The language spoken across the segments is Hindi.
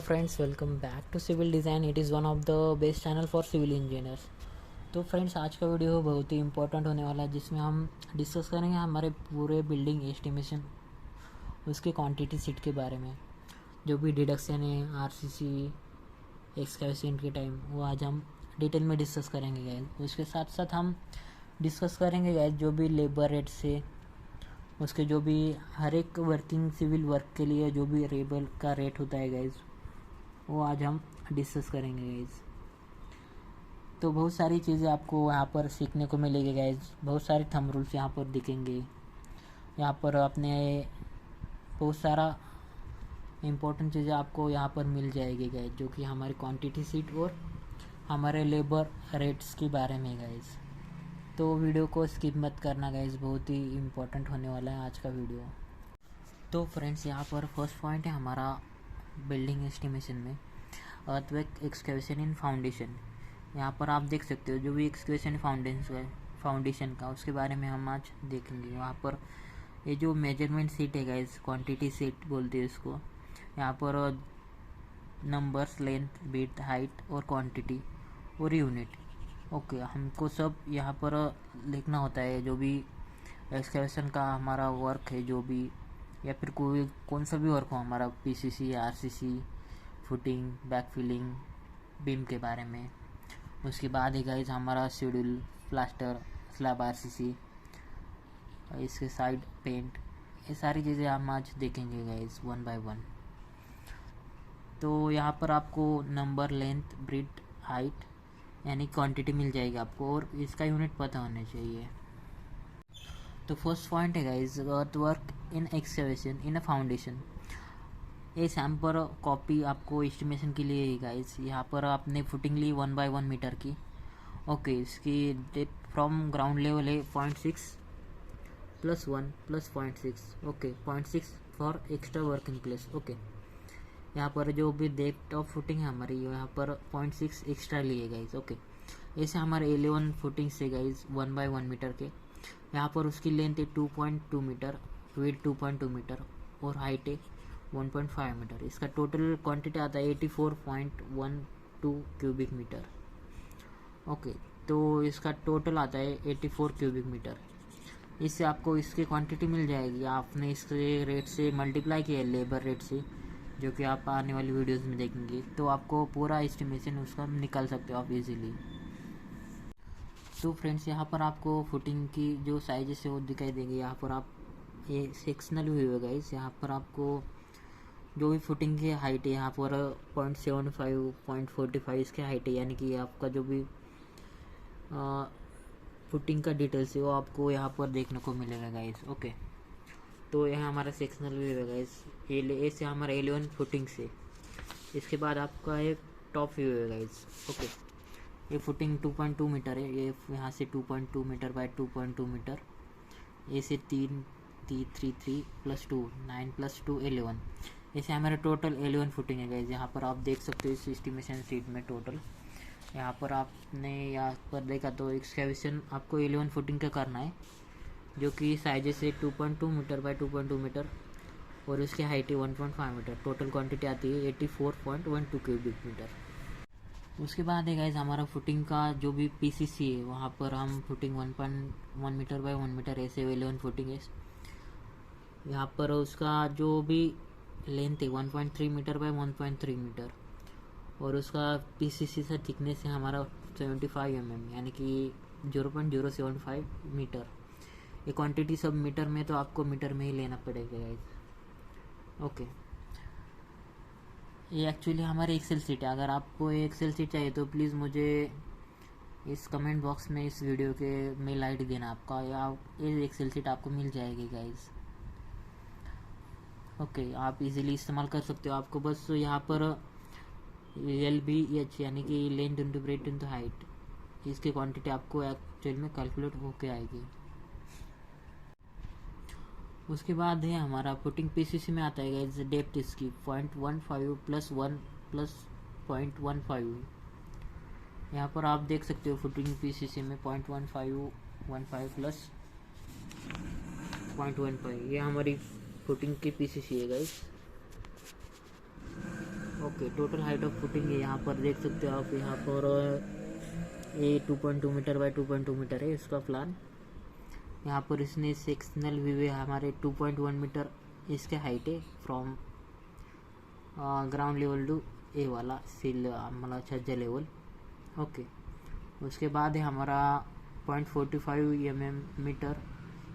Friends, welcome back to civil design. It is one of the best channel for civil engineers. तो फ्रेंड्स, आज का वीडियो बहुत ही इंपॉर्टेंट होने वाला है, जिसमें हम डिस्कस करेंगे हमारे पूरे बिल्डिंग एस्टिमेशन, उसके क्वांटिटी सीट के बारे में. जो भी डिडक्शन है आरसीसी एक्सकैवेशन के टाइम, वो आज हम डिटेल में डिस्कस करेंगे गाइस. उसके साथ साथ हम डिस्कस करेंगे गाइस जो भी लेबर रेट से उसके जो भी हर एक वर्किंग सिविल वर्क के लिए जो भी लेबर का रेट होता है गाइज, वो आज हम डिस्कस करेंगे गाइज. तो बहुत सारी चीज़ें आपको यहाँ पर सीखने को मिलेगी गाइज. बहुत सारे थंब रूल्स यहाँ पर दिखेंगे. यहाँ पर अपने बहुत सारा इम्पोर्टेंट चीज़ें आपको यहाँ पर मिल जाएगी गाइज, जो कि हमारी क्वांटिटी सीट और हमारे लेबर रेट्स के बारे में गाइज. तो वीडियो को स्किप मत करना गाइज, बहुत ही इम्पोर्टेंट होने वाला है आज का वीडियो. तो फ्रेंड्स, यहाँ पर फर्स्ट पॉइंट है हमारा बिल्डिंग एस्टिमेशन में अर्थवर्क एक्सकैवेशन इन फाउंडेशन. यहाँ पर आप देख सकते हो जो भी एक्सकैवेशन फाउंडेशन का, उसके बारे में हम आज देखेंगे. यहाँ पर ये जो मेजरमेंट सीट है गाइज, क्वांटिटी सीट बोलते हैं इसको. यहाँ पर नंबर्स, लेंथ, विड्थ, हाइट और क्वांटिटी और यूनिट. ओके, हमको सब यहाँ पर लिखना होता है. जो भी एक्सकैवेशन का हमारा वर्क है, जो भी या फिर कौन सा भी वर्क हो हमारा, PCC, RCC, footing, backfilling, beam के बारे में. उसके बाद है गाइज हमारा शेड्यूल, प्लास्टर, स्लैब, आरसीसी, इसके साइड पेंट. ये सारी चीज़ें हम आज देखेंगे गाइज वन बाय वन. तो यहाँ पर आपको नंबर, लेंथ, ब्रेड्थ, हाइट यानी क्वांटिटी मिल जाएगी आपको, और इसका यूनिट पता होना चाहिए. तो फर्स्ट पॉइंट है गाइज अर्थवर्क इन एक्सकैवेशन इन अ फाउंडेशन. ये सैम्पल कॉपी आपको एस्टिमेशन के लिए है गाइज. यहाँ पर आपने फुटिंग ली 1 by 1 मीटर की. ओके, इसकी डेप्थ फ्रॉम ग्राउंड लेवल है 0.6 + 1 + 0.6. Okay, 0.6 for extra working place. Okay, यहाँ पर जो भी डेप्थ ऑफ फुटिंग है हमारी, यहाँ पर 0.6 एक्स्ट्रा लिए गाइज. ओके, ऐसे हमारे 11 फुटिंग से गाइज 1 by 1 मीटर के. यहाँ पर उसकी लेंथ है 2.2 मीटर, विड्थ 2.2 मीटर और हाइट है 1.5 मीटर. इसका टोटल क्वांटिटी आता है 84.12 क्यूबिक मीटर. ओके, तो इसका टोटल आता है 84 क्यूबिक मीटर. इससे आपको इसकी क्वांटिटी मिल जाएगी. आपने इसके रेट से मल्टीप्लाई किया है लेबर रेट से, जो कि आप आने वाली वीडियोस में देखेंगे, तो आपको पूरा एस्टिमेशन उसका निकाल सकते हो आप इजीली. तो फ्रेंड्स, यहाँ पर आपको फुटिंग की जो साइजेस है वो दिखाई देंगे. यहाँ पर आप ये सेक्शनल व्यू है गाइस. यहाँ पर आपको जो भी फुटिंग की हाइट है, यहाँ पर 0.75 0.45 इसके हाइट है, यानी कि आपका जो भी फुटिंग का डिटेल्स है वो आपको यहाँ पर देखने को मिलेगा गाइस. ओके, तो यह हमारा सेक्शनल व्यू है गाइस. ये से हमारा 11 फुटिंग से. इसके बाद आपका एक टॉप व्यू है गाइस. ओके, ये फुटिंग 2.2 मीटर है. ये यहाँ से 2.2 मीटर बाय 2.2 मीटर. ये से 3 3 + 2 9 + 2 11. ऐसे हमारा टोटल 11 फुटिंग है गाइज. यहाँ पर आप देख सकते हो इस एस्टिमेशन शीट में टोटल. यहाँ पर आपने यहाँ पर देखा तो एक्सकैवेशन आपको 11 फुटिंग का करना है, जो कि साइजेस है 2.2 मीटर बाय 2.2 मीटर और उसकी हाइट है 1.5 मीटर. टोटल क्वांटिटी आती है 84.12 क्यूबिक मीटर. उसके बाद है गाइज हमारा फुटिंग का जो भी पीसीसी है, वहाँ पर हम फुटिंग 1.1 मीटर बाय 1 मीटर ऐसे 11 फुटिंग है. यहाँ पर उसका जो भी लेंथ है 1.3 मीटर बाय 1.3 मीटर और उसका पीसीसी से थिकनेस है हमारा 75 mm, यानी कि 0.075 मीटर. ये क्वांटिटी सब मीटर में, तो आपको मीटर में ही लेना पड़ेगा गाइज. ओके, ये एक्चुअली हमारी एक्सेल सीट है. अगर आपको ये एक्सेल सीट चाहिए तो प्लीज़ मुझे इस कमेंट बॉक्स में इस वीडियो के मेल आईडी देना आपका, या ये एक्सेल सीट आपको मिल जाएगी गाइज. ओके, आप इजीली इस्तेमाल कर सकते हो. आपको बस यहाँ पर LBH यानी कि length into breadth into height, इसकी क्वांटिटी आपको एक्चुअल में कैलकुलेट होके आएगी. उसके बाद है हमारा फुटिंग पीसीसी में आता है गाइस. डेप्थ इसकी 0.15 + 1 + 0.15. यहाँ पर आप देख सकते हो फुटिंग पीसीसी में 0.15 + 0.15. ये हमारी फुटिंग की पीसीसी है guys. Okay, total height of footing है, यहाँ पर देख सकते हो आप। यहाँ पर ये 2.2 मीटर बाय 2.2 मीटर है इसका प्लान। यहाँ पर इसने सेक्शनल व्यू है हमारे 2.1 मीटर इसके हाइट है फ्रॉम ग्राउंड लेवल टू ए वाला सील मतलब छज्जा लेवल। ओके, उसके बाद है हमारा 0.45 मीटर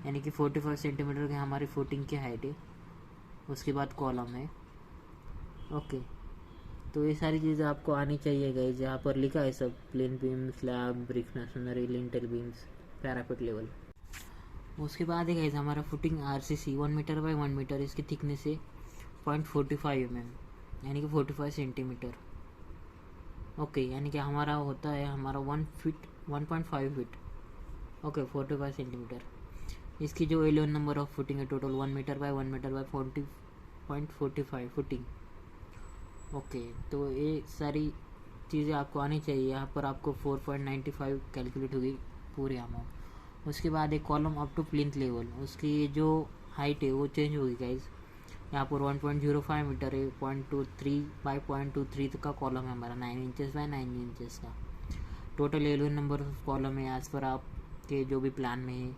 यानी कि 45 सेंटीमीटर की हमारी फुटिंग की हाइट है। उसके बाद कॉलम है। ओके, तो ये सारी चीज़ें आपको आनी चाहिए गाइस। यहाँ पर लिखा है सब, plain beam, slab, brick masonry, lintel beams, parapet level. उसके बाद है गाइस हमारा footing RCC 1 metre by 1 metre, इसकी थिकनेस है 0.45 यानी कि 45 सेंटीमीटर। ओके, यानी कि हमारा होता है हमारा 1 फीट 1.5 फीट। Okay, 45 centimetre. इसकी जो 11 नंबर ऑफ फुटिंग है total 1 metre by 1 metre by 40.45 footing. Okay, तो ये सारी चीज़ें आपको आनी चाहिए। यहाँ पर आपको 4.95 कैलकुलेट होगी पूरी अमाउंट। उसके बाद एक column up to plinth level, उसकी जो हाइट है वो चेंज होगी गाइज। यहाँ पर 1.05 मीटर है, 0.23 बाई 0.23 तक का कॉलम है हमारा, 9 इंचेस बाय 9 इंचेस का। टोटल 11 नंबर ऑफ कॉलम है एज़ पर आपके जो भी प्लान में है।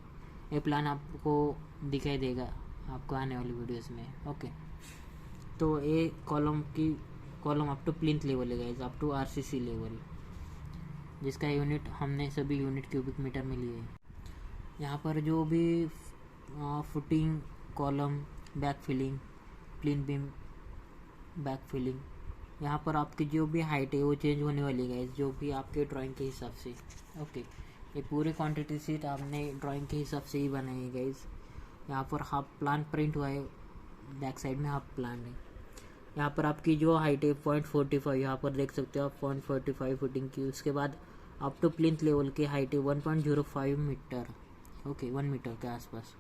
ये प्लान आपको दिखाई देगा आपको आने वाली वीडियोस में। ओके, तो ये column up to plinth level है guys, up to RCC level, जिसका यूनिट हमने सभी यूनिट क्यूबिक मीटर में लिए है। यहाँ पर जो भी footing, column, back filling, plinth beam, back filling, यहाँ पर आपकी जो भी हाइट है वो चेंज होने वाली है गाइज, जो भी आपके ड्राइंग के हिसाब से। ओके, ये पूरी क्वांटिटी सीट आपने ड्राइंग के हिसाब से ही बनाई है गाइज। यहाँ पर हाफ प्लान प्रिंट हुआ है, बैक साइड में हाफ प्लान है। यहाँ पर आपकी जो हाइट है 0.45, यहाँ पर देख सकते हो आप 0.45 फुटिंग की। उसके बाद अप टू प्लिंथ लेवल की हाइट है 1.05 मीटर। ओके, 1 मीटर के आसपास।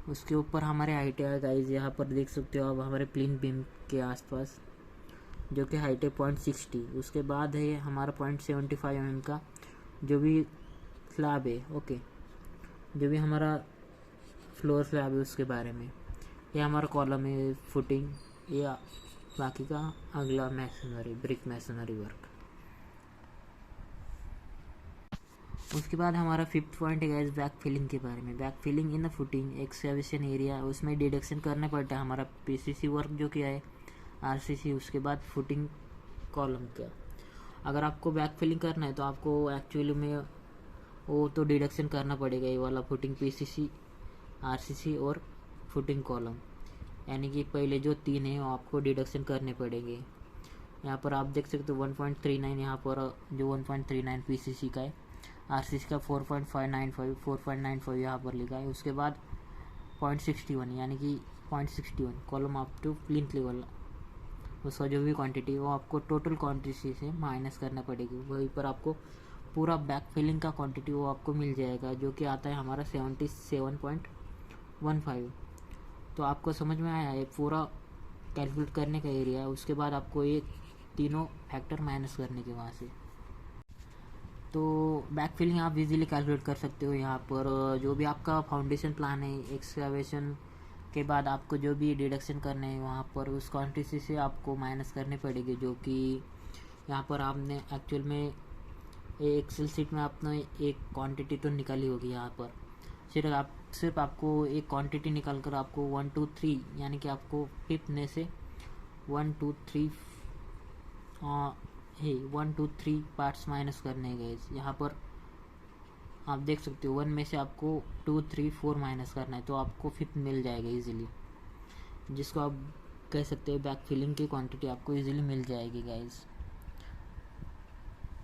उसके ऊपर हमारे हाइट है गाइज, यहाँ पर देख सकते हो आप हमारे प्लिंथ बीम के आसपास, जो कि हाइट है 0.60। उसके बाद है हमारा 0.75 का जो भी स्लैब है। ओके, जो भी हमारा फ्लोर स्लैब है उसके बारे में। ये हमारा कॉलम है फुटिंग, या बाकी का अगला मैसनरी, ब्रिक मैसनरी वर्क। उसके बाद हमारा 5th पॉइंट है गाइस बैक फिलिंग के बारे में। Back filling in the footing excavation area, उसमें डिडक्शन करना पड़ता है हमारा पीसीसी वर्क जो किया है, आरसीसी, उसके बाद फुटिंग कॉलम का। अगर आपको बैक फिलिंग करना है तो आपको एक्चुअली में वो तो डिडक्शन करना पड़ेगा, ये वाला फुटिंग पीसीसी, आरसीसी और फुटिंग कॉलम, यानी कि पहले जो 3 है वो आपको डिडक्शन करने पड़ेंगे। यहाँ पर आप देख सकते हो 1.39, यहाँ पर जो 1.39 पीसीसी का है, आरसीसी का 4.595 यहाँ पर लिखा है। उसके बाद 0.61 यानी कि 0.61 column up to plinth level, उसका जो भी क्वांटिटी वो आपको टोटल क्वांटिटी से माइनस करना पड़ेगी। वहीं पर आपको पूरा बैक फिलिंग का क्वांटिटी वो आपको मिल जाएगा, जो कि आता है हमारा 77.15। तो आपको समझ में आया, ये पूरा कैलकुलेट करने का एरिया है। उसके बाद आपको ये तीनों फैक्टर माइनस करने के वहाँ से, तो बैक फिलिंग आप इजीली कैलकुलेट कर सकते हो। यहाँ पर जो भी आपका फाउंडेशन प्लान है, एक्सकैवेशन के बाद आपको जो भी डिडक्शन करने हैं वहाँ पर उस क्वांटिटी से आपको माइनस करने पड़ेगी, जो कि यहाँ पर आपने एक्चुअल में एक्सेल सीट में आपने एक क्वांटिटी तो निकाली होगी। यहाँ पर सिर्फ आपको एक क्वांटिटी निकाल कर आपको 1 2 3 यानी कि आपको 5th में से 1 2 3 1 2 3 पार्ट्स माइनस करने गए। यहाँ पर आप देख सकते हो 1 में से आपको 2 3 4 माइनस करना है, तो आपको 5th मिल जाएगा इजीली, जिसको आप कह सकते हैं बैक फिलिंग की क्वांटिटी आपको इजीली मिल जाएगी गाइज।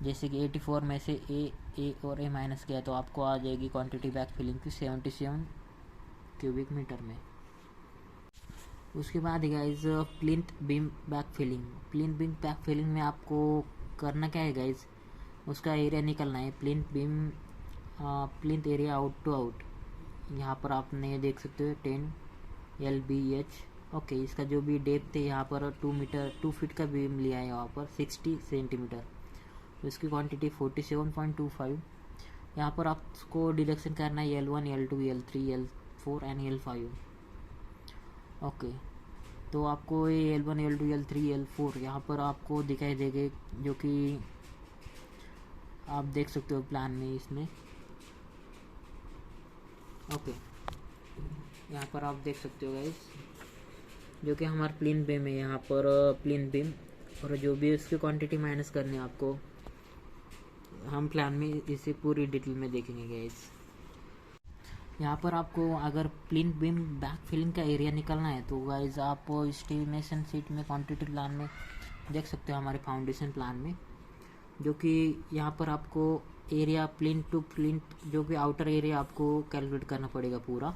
जैसे कि 84 में से ए और ए माइनस किया तो आपको आ जाएगी क्वांटिटी बैक फिलिंग की 77 क्यूबिक मीटर में। उसके बाद guys plinth beam back filling. Plinth beam back filling में आपको करना क्या है गाइज, उसका एरिया निकलना है। Plinth area out to out, यहाँ पर आपने देख सकते हो 10 LBH। ओके, इसका जो भी डेप्थ है यहाँ पर 2 फीट का बीम लिया है, यहाँ पर 60 सेंटीमीटर। इसकी क्वांटिटी 47.25। यहाँ पर आपको डिडक्शन करना है L1 L2 L3 L4 and L5। Okay, तो आपको ये L1 L2 L3 L4 यहाँ पर आपको दिखाई देंगे, जो कि आप देख सकते हो प्लान में इसमें। ओके, यहाँ पर आप देख सकते हो गाइस, जो कि हमारा प्लेन बीम है। यहाँ पर प्लेन बीम और जो भी उसकी क्वांटिटी माइनस करनी है आपको, हम प्लान में इसे पूरी डिटेल में देखेंगे गाइस। यहाँ पर आपको अगर प्लेन बीम बैक फिलिंग का एरिया निकालना है तो गाइस आप एस्टिमेशन शीट में क्वांटिटी प्लान में देख सकते हो, हमारे फाउंडेशन प्लान में, जो कि यहाँ पर आपको एरिया प्लिंथ टू प्लिंथ, जो कि आउटर एरिया आपको कैलकुलेट करना पड़ेगा पूरा,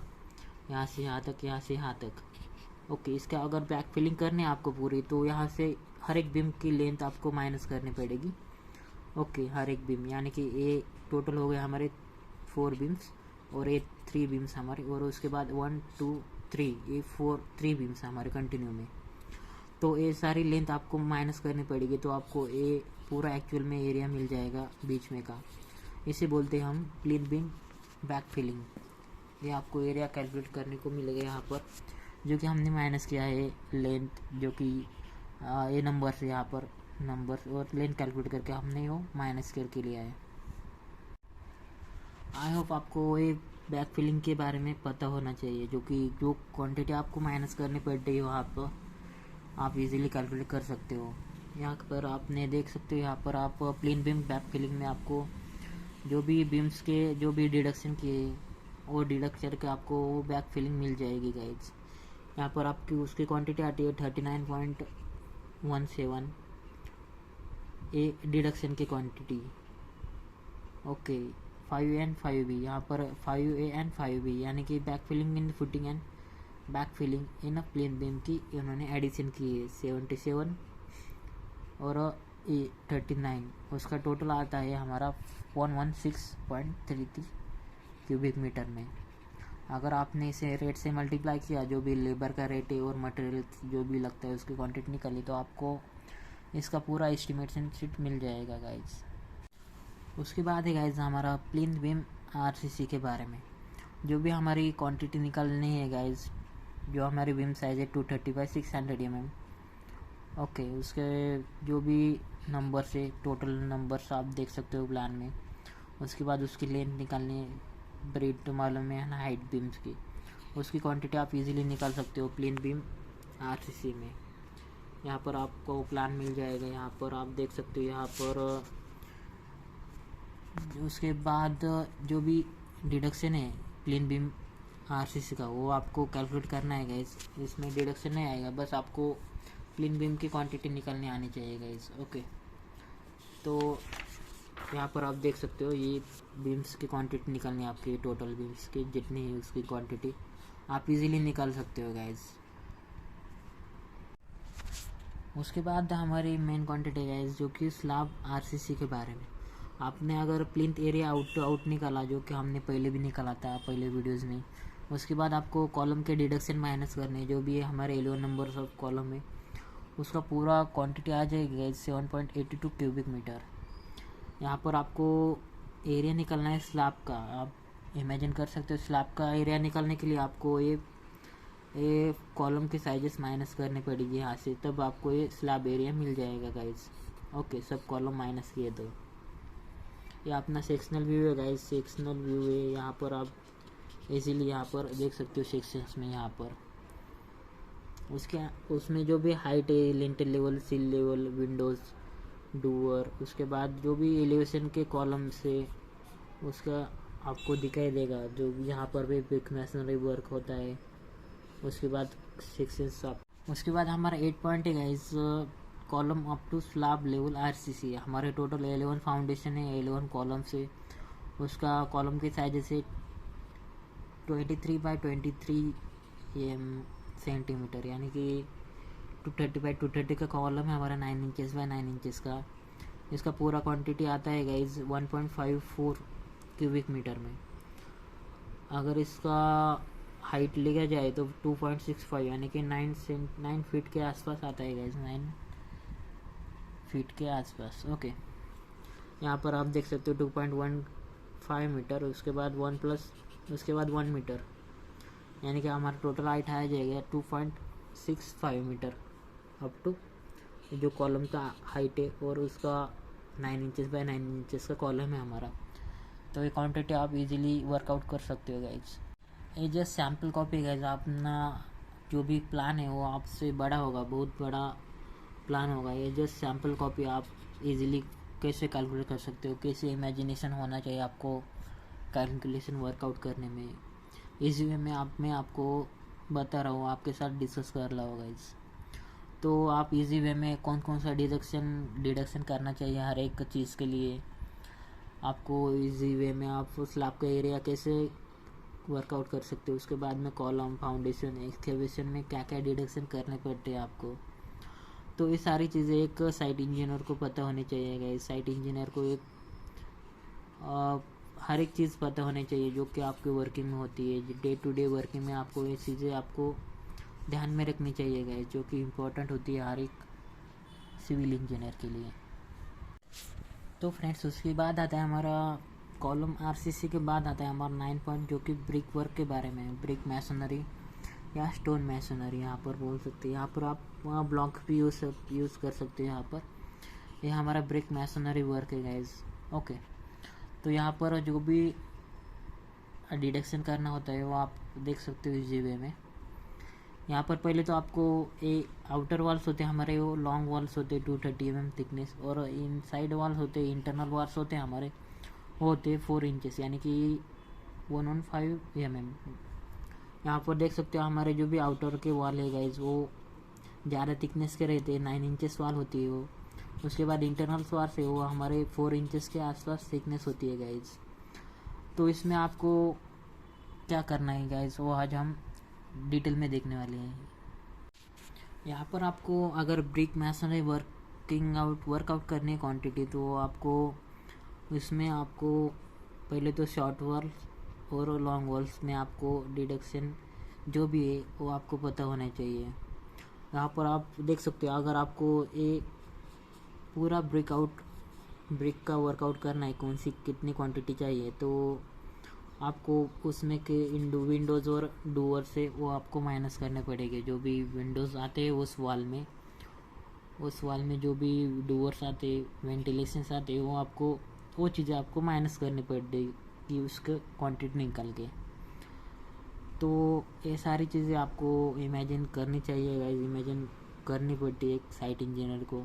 यहाँ से यहाँ तक, यहाँ से यहाँ तक। ओके, इसका अगर बैक फिलिंग करनी है आपको पूरी, तो यहाँ से हर एक बीम की लेंथ आपको माइनस करनी पड़ेगी। ओके, हर एक बीम, यानी कि ये टोटल हो गए हमारे 4 बीम्स और ये 3 बीम्स हमारे, और उसके बाद 1 2 3, ये 3 बीम्स हमारे कंटिन्यू में। तो ये सारी लेंथ आपको माइनस करनी पड़ेगी, तो आपको ये पूरा एक्चुअल में एरिया मिल जाएगा बीच में का। इसे बोलते हैं हम प्लेन बीम बैक फिलिंग। ये आपको एरिया कैलकुलेट करने को मिलेगा यहाँ पर, जो कि हमने माइनस किया है लेंथ, जो कि ये नंबर से यहाँ पर नंबर और लेंथ कैलकुलेट करके हमने वो माइनस करके लिया है। आई होप आपको ये बैक फिलिंग के बारे में पता होना चाहिए, जो कि जो क्वांटिटी आपको माइनस करनी पड़ रही हो आप इजीली कैलकुलेट कर सकते हो। यहाँ पर आपने देख सकते हो, यहाँ पर आप प्लेन बीम बैक फिलिंग में आपको जो भी बीम्स के जो भी डिडक्शन किए वो डिडक्ट करके आपको वो बैक फिलिंग मिल जाएगी गाइज। यहाँ पर आपकी उसकी क्वांटिटी आती है 39.17 ए डिडक्शन की quantity. Okay, 5A and 5B, यहाँ पर 5A एंड 5B, यानी कि back filling in footing and back filling in a plain beam की इन्होंने एडिशन की है 77 और 39, उसका टोटल आता है हमारा 116.33 क्यूबिक मीटर में। अगर आपने इसे रेट से मल्टीप्लाई किया, जो भी लेबर का रेट है और मटेरियल जो भी लगता है उसकी क्वांटिटी निकाली, तो आपको इसका पूरा एस्टिमेशन शीट मिल जाएगा गाइज। उसके बाद है गाइज हमारा प्लेन बीम आरसीसी के बारे में। जो भी हमारी क्वांटिटी निकालनी है गाइज, जो हमारी बीम साइज है 230/600 mm। ओके, उसके जो भी नंबर से टोटल नंबर्स आप देख सकते हो प्लान में। उसके बाद उसकी लेंथ निकालनी है, ब्रेड तो मालूम है ना, हाइट बीम्स की, उसकी क्वांटिटी आप इजीली निकाल सकते हो प्लेन बीम आरसीसी में। यहाँ पर आपको प्लान मिल जाएगा, यहाँ पर आप देख सकते हो। यहाँ पर उसके बाद जो भी डिडक्शन है प्लेन बीम आरसीसी का, वो आपको कैलकुलेट करना है गाइस। इसमें डिडक्शन नहीं आएगा, बस आपको प्लेन बीम की क्वांटिटी निकालनी आनी चाहिए गाइस। ओके, तो यहाँ पर आप देख सकते हो, ये बीम्स की क्वांटिटी निकालनी है आपकी, टोटल बीम्स की जितनी है उसकी क्वांटिटी आप इजीली निकाल सकते हो गाइस। उसके बाद हमारी मेन क्वांटिटी गाइस, जो कि स्लैब आरसीसी के बारे में। आपने अगर प्लिंथ एरिया आउट निकाला, जो कि हमने पहले भी निकाला था पहले वीडियोस में, उसके बाद आपको कॉलम के डिडक्शन माइनस करने, जो भी हमारे 11 नंबर ऑफ कॉलम है, उसका पूरा क्वांटिटी आ जाएगी गाइस 7.82 क्यूबिक मीटर। यहाँ पर आपको एरिया निकालना है स्लैब का। आप इमेजिन कर सकते हो, स्लैब का एरिया निकालने के लिए आपको ये कॉलम के साइजेस माइनस करनी पड़ेगी यहाँ से, तब आपको ये स्लैब एरिया मिल जाएगा गाइस। ओके, सब कॉलम माइनस किए तो ये अपना सेक्शनल व्यू है गाइस। सेक्शनल व्यू है, यहाँ पर आप इजीली यहाँ पर देख सकते हो सेक्शंस में। यहाँ पर उसमें जो भी हाइट है, lintel level, seal level, Windows, doer, उसके बाद जो भी एलिवेशन के कॉलम से उसका आपको दिखाई देगा, जो यहाँ पर भी ब्रिक मैसनरी वर्क होता है। उसके बाद सेक्शंस आप, उसके बाद हमारा 8 पॉइंट है guys, column up to slab level RCC. हमारे टोटल 11 फाउंडेशन है, 11 कॉलम से उसका कॉलम के साइज से 23/23 सेंटीमीटर, यानी कि 230/230 का कॉलम है हमारा, 9 इंचेस बाय 9 इंचेस का। इसका पूरा क्वांटिटी आता है गाइज 1.54 क्यूबिक मीटर में। अगर इसका हाइट लिया जाए तो 2.65, यानी कि 9 फीट के आसपास आता है गाइज, 9 फीट के आसपास। ओके, यहाँ पर आप देख सकते हो 2.15 मीटर, उसके बाद 1 मीटर, यानी कि हमारा टोटल हाइट आ जाएगा 6.5 मीटर अप टू जो कॉलम का हाइट है, और उसका 9 इंचेस बाय 9 इंचेस का कॉलम है हमारा। तो ये क्वांटिटी आप इजीली वर्कआउट कर सकते हो गाइज। ये जस्ट सैम्पल कॉपी गाइज, अपना जो भी प्लान है वो आपसे बड़ा होगा, बहुत बड़ा प्लान होगा। ये जस्ट सैम्पल कॉपी आप इजीली कैसे कैलकुलेट कर सकते हो, कैसे इमेजिनेशन होना चाहिए आपको कैलकुलेशन वर्कआउट करने में, इसी वे में मैं आपको बता रहा हूँ, आपके साथ डिस्कस कर रहा हूँ गाइज। तो आप इजी वे में कौन कौन सा डिडक्शन करना चाहिए हर एक चीज़ के लिए, आपको इजी वे में आप स्लैब का एरिया कैसे वर्कआउट कर सकते हो, उसके बाद में कॉलम, फाउंडेशन, एक्सकेवेशन में क्या क्या डिडक्शन करने पड़ते हैं आपको। तो ये सारी चीज़ें एक साइट इंजीनियर को पता होनी चाहिए गाइस। साइट इंजीनियर को एक हर एक चीज़ पता होनी चाहिए जो कि आपके वर्किंग में होती है, डे टू डे वर्किंग में आपको ये चीज़ें आपको ध्यान में रखनी चाहिए गाइस, जो कि इम्पोर्टेंट होती है हर एक सिविल इंजीनियर के लिए। तो फ्रेंड्स, उसके बाद आता है हमारा कॉलम आरसीसी के बाद आता है हमारा 9 पॉइंट, जो कि ब्रिक वर्क के बारे में, ब्रिक मैसनरी या स्टोन मैसनरी यहाँ पर बोल सकते हैं। यहाँ पर आप ब्लॉक भी यूज़ कर सकते हो। यहाँ पर ये हमारा ब्रिक मैसनरी वर्क है गाइज। ओके, तो यहाँ पर जो भी डिडक्शन करना होता है वो आप देख सकते हो इजी वे में। यहाँ पर पहले तो आपको ये आउटर वॉल्स होते हैं हमारे, वो लॉन्ग वॉल्स होते हैं 230 mm थिकनेस, और इन साइड वॉल्स होते हैं, इंटरनल वॉल्स होते हैं हमारे, वो होते हैं 4 इंचेस यानी कि 115 mm। यहाँ पर देख सकते हो हमारे जो भी आउटर के वॉल है गाइज वो ज़्यादा थिकनेस के रहते हैं, 9 इंचेस वॉल होती है वो। उसके बाद इंटरनल वॉल्स है वो हमारे 4 इंचेस के आसपास थिकनेस होती है गाइज। तो इसमें आपको क्या करना है गाइज, वो आज हम डिटेल में देखने वाले हैं। यहाँ पर आपको अगर ब्रिक मैसनरी वर्कआउट करनी है क्वांटिटी, तो आपको इसमें आपको पहले तो शॉर्ट वॉल और लॉन्ग वॉल्स में आपको डिडक्शन जो भी है वो आपको पता होना चाहिए। यहाँ पर आप देख सकते हो, अगर आपको ये पूरा ब्रिक का वर्कआउट करना है, कौन सी कितनी क्वांटिटी चाहिए, तो आपको उसमें के विंडोज़ और डूअर से वो आपको माइनस करने पड़ेंगे। जो भी विंडोज़ आते हैं उस वॉल में जो भी डूअर्स आते हैं, वेंटिलेशंस आते हैं, वो चीज़ें आपको माइनस करनी पड़ेगी उसके क्वांटिटी निकाल के। तो ये सारी चीज़ें आपको इमेजिन करनी चाहिए गाइस, इमेजिन करनी पड़ती है एक साइट इंजीनियर को।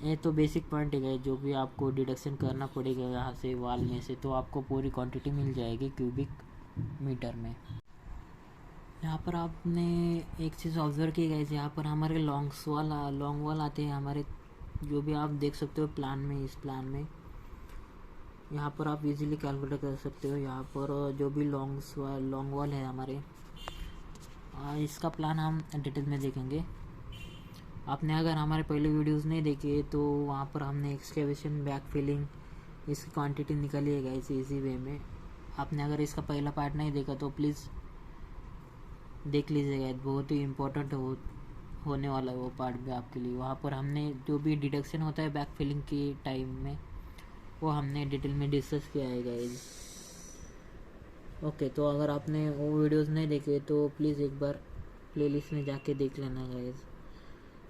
ये तो बेसिक पॉइंट है गाइस, जो भी आपको डिडक्शन करना पड़ेगा यहाँ से वॉल में से, तो आपको पूरी क्वांटिटी मिल जाएगी क्यूबिक मीटर में। यहाँ पर आपने एक चीज़ ऑब्जर्व की गाइस, यहाँ पर हमारे लॉन्ग वॉल आते हैं हमारे, जो भी आप देख सकते हो प्लान में, इस प्लान में यहाँ पर आप इजीली कैलकुलेट कर सकते हो। यहाँ पर जो भी लॉन्ग वॉल है हमारे, इसका प्लान हम डिटेल में देखेंगे। आपने अगर हमारे पहले वीडियोस नहीं देखे तो वहाँ पर हमने एक्सकेवेशन, बैक फिलिंग, इसकी क्वांटिटी निकाली है गाइस इजी वे में। आपने अगर इसका पहला पार्ट नहीं देखा तो प्लीज़ देख लीजिएगा, बहुत ही इम्पोर्टेंट होने वाला है वो पार्ट भी आपके लिए। वहाँ पर हमने जो भी डिडक्शन होता है बैक फिलिंग की टाइम में, वो हमने डिटेल में डिस्कस किया है गाइस। ओके, तो अगर आपने वो वीडियोस नहीं देखे तो प्लीज़ एक बार प्लेलिस्ट में जाके देख लेना गाइस।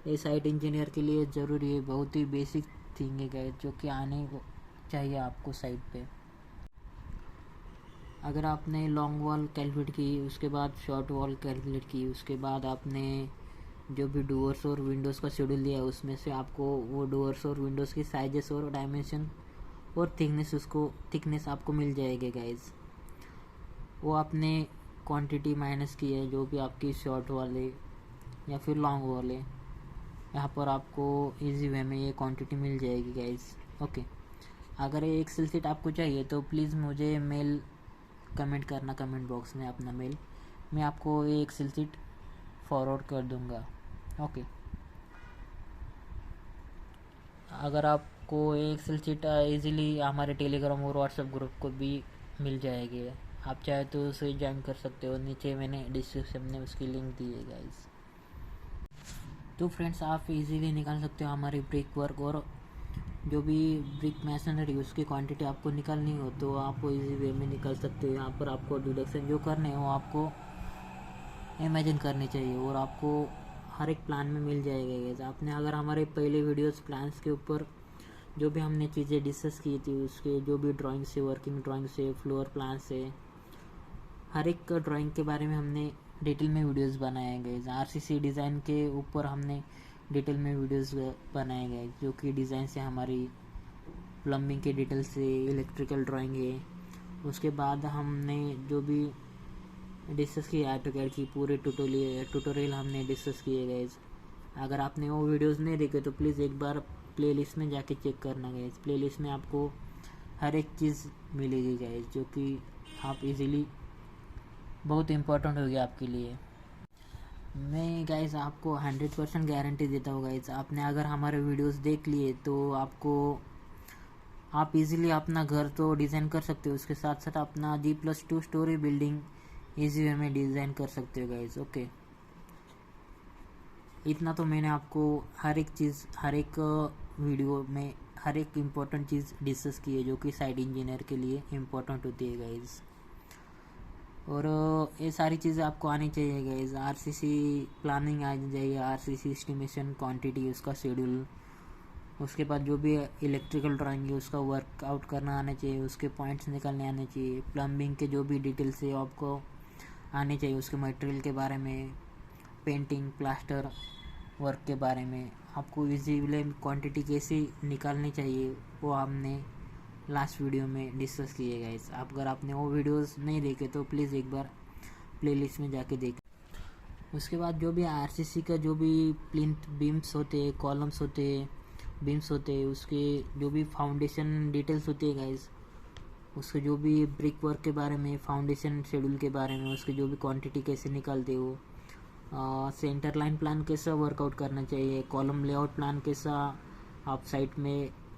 ये साइट इंजीनियर के लिए ज़रूरी है, बहुत ही बेसिक थिंग है गाइस, जो कि आने चाहिए आपको साइट पे। अगर आपने लॉन्ग वॉल कैलकुलेट की, उसके बाद शॉर्ट वॉल कैलकुलेट की, उसके बाद आपने जो भी डोर्स और विंडोज़ का शेड्यूल दिया है उसमें से आपको वो डोर्स और विंडोज़ की साइजेस और डायमेंशन और थिकनेस आपको मिल जाएगी गाइस। वो आपने क्वांटिटी माइनस की है जो भी आपकी शॉर्ट वॉल है या फिर लॉन्ग वॉल है, यहाँ पर आपको इजी वे में ये क्वांटिटी मिल जाएगी गाइस। ओके, अगर ये एक्सेल शीट आपको चाहिए तो प्लीज़ मुझे मेल कमेंट करना, कमेंट बॉक्स में अपना मेल, मैं आपको ये एक्सेल शीट फॉरवर्ड कर दूंगा। ओके, अगर आपको ये एक्सेल शीट इजीली हमारे टेलीग्राम और व्हाट्सएप ग्रुप को भी मिल जाएगी, आप चाहे तो उसे ज्वाइन कर सकते हो, नीचे मैंने डिस्क्रिप्शन में उसकी लिंक दी है गाइस। तो फ्रेंड्स, आप इजीली निकाल सकते हो हमारी ब्रिक वर्क और जो भी ब्रिक मैसनरी उसकी क्वांटिटी आपको निकालनी हो तो आप इजी वे में निकाल सकते हो। यहाँ पर आपको डिडक्शन जो करने हो आपको इमेजिन करनी चाहिए और आपको हर एक प्लान में मिल जाएगा गाइस। आपने अगर हमारे पहले वीडियोस प्लान्स के ऊपर जो भी हमने चीज़ें डिस्कस की थी उसके जो भी ड्राइंग से, वर्किंग ड्राइंग से, फ्लोर प्लान से, हर एक ड्राइंग के बारे में हमने डिटेल में वीडियोस बनाए गए। आरसीसी डिज़ाइन के ऊपर हमने डिटेल में वीडियोस बनाए गए, जो कि डिज़ाइन से हमारी प्लम्बिंग के डिटेल से, इलेक्ट्रिकल ड्राइंग है। उसके बाद हमने जो भी डिस्कस किया ऑटोकैड की पूरे ट्यूटोरियल हमने डिस्कस किए गए। अगर आपने वो वीडियोस नहीं देखे तो प्लीज़ एक बार प्लेलिस्ट में जाके चेक करना गाइस। प्लेलिस्ट में आपको हर एक चीज़ मिलेगी गाइस, जो कि आप इजीली बहुत इम्पोर्टेंट हो गया आपके लिए। मैं गाइस आपको 100% गारंटी देता हूँ गाइस, आपने अगर हमारे वीडियोस देख लिए तो आप इजीली अपना घर तो डिज़ाइन कर सकते हो, उसके साथ साथ अपना G+2 story building easy way में डिज़ाइन कर सकते हो गाइस। ओके, इतना तो मैंने आपको हर एक चीज़, हर एक वीडियो में हर एक इम्पोर्टेंट चीज़ डिस्कस की है, जो कि साइट इंजीनियर के लिए इम्पोर्टेंट होती है गाइस। और ये सारी चीज़ें आपको आनी चाहिए गाइस। आरसीसी प्लानिंग आ जाइए, आरसीसी एस्टिमेशन, क्वांटिटी, उसका शेड्यूल, उसके बाद जो भी इलेक्ट्रिकल ड्राइंग है उसका वर्कआउट करना आना चाहिए, उसके पॉइंट्स निकालने आने चाहिए, प्लम्बिंग के जो भी डिटेल्स है आपको आने चाहिए, उसके मटेरियल के बारे में, पेंटिंग, प्लास्टर वर्क के बारे में आपको विजिबल क्वांटिटी कैसे निकालनी चाहिए वो हमने लास्ट वीडियो में डिस्कस किए गाइस। आप अगर आपने वो वीडियोस नहीं देखे तो प्लीज़ एक बार प्लेलिस्ट में जाके देखें। उसके बाद जो भी आरसीसी का जो भी प्लिंथ बीम्स होते हैं, कॉलम्स होते हैं, बीम्स होते हैं, उसके जो भी फाउंडेशन डिटेल्स होती है गाइस, उसके जो भी ब्रिक वर्क के बारे में, फाउंडेशन शेड्यूल के बारे में, उसके जो भी क्वांटिटी कैसे निकालते हो, सेंटर लाइन प्लान कैसा वर्कआउट करना चाहिए, कॉलम लेआउट प्लान कैसा आप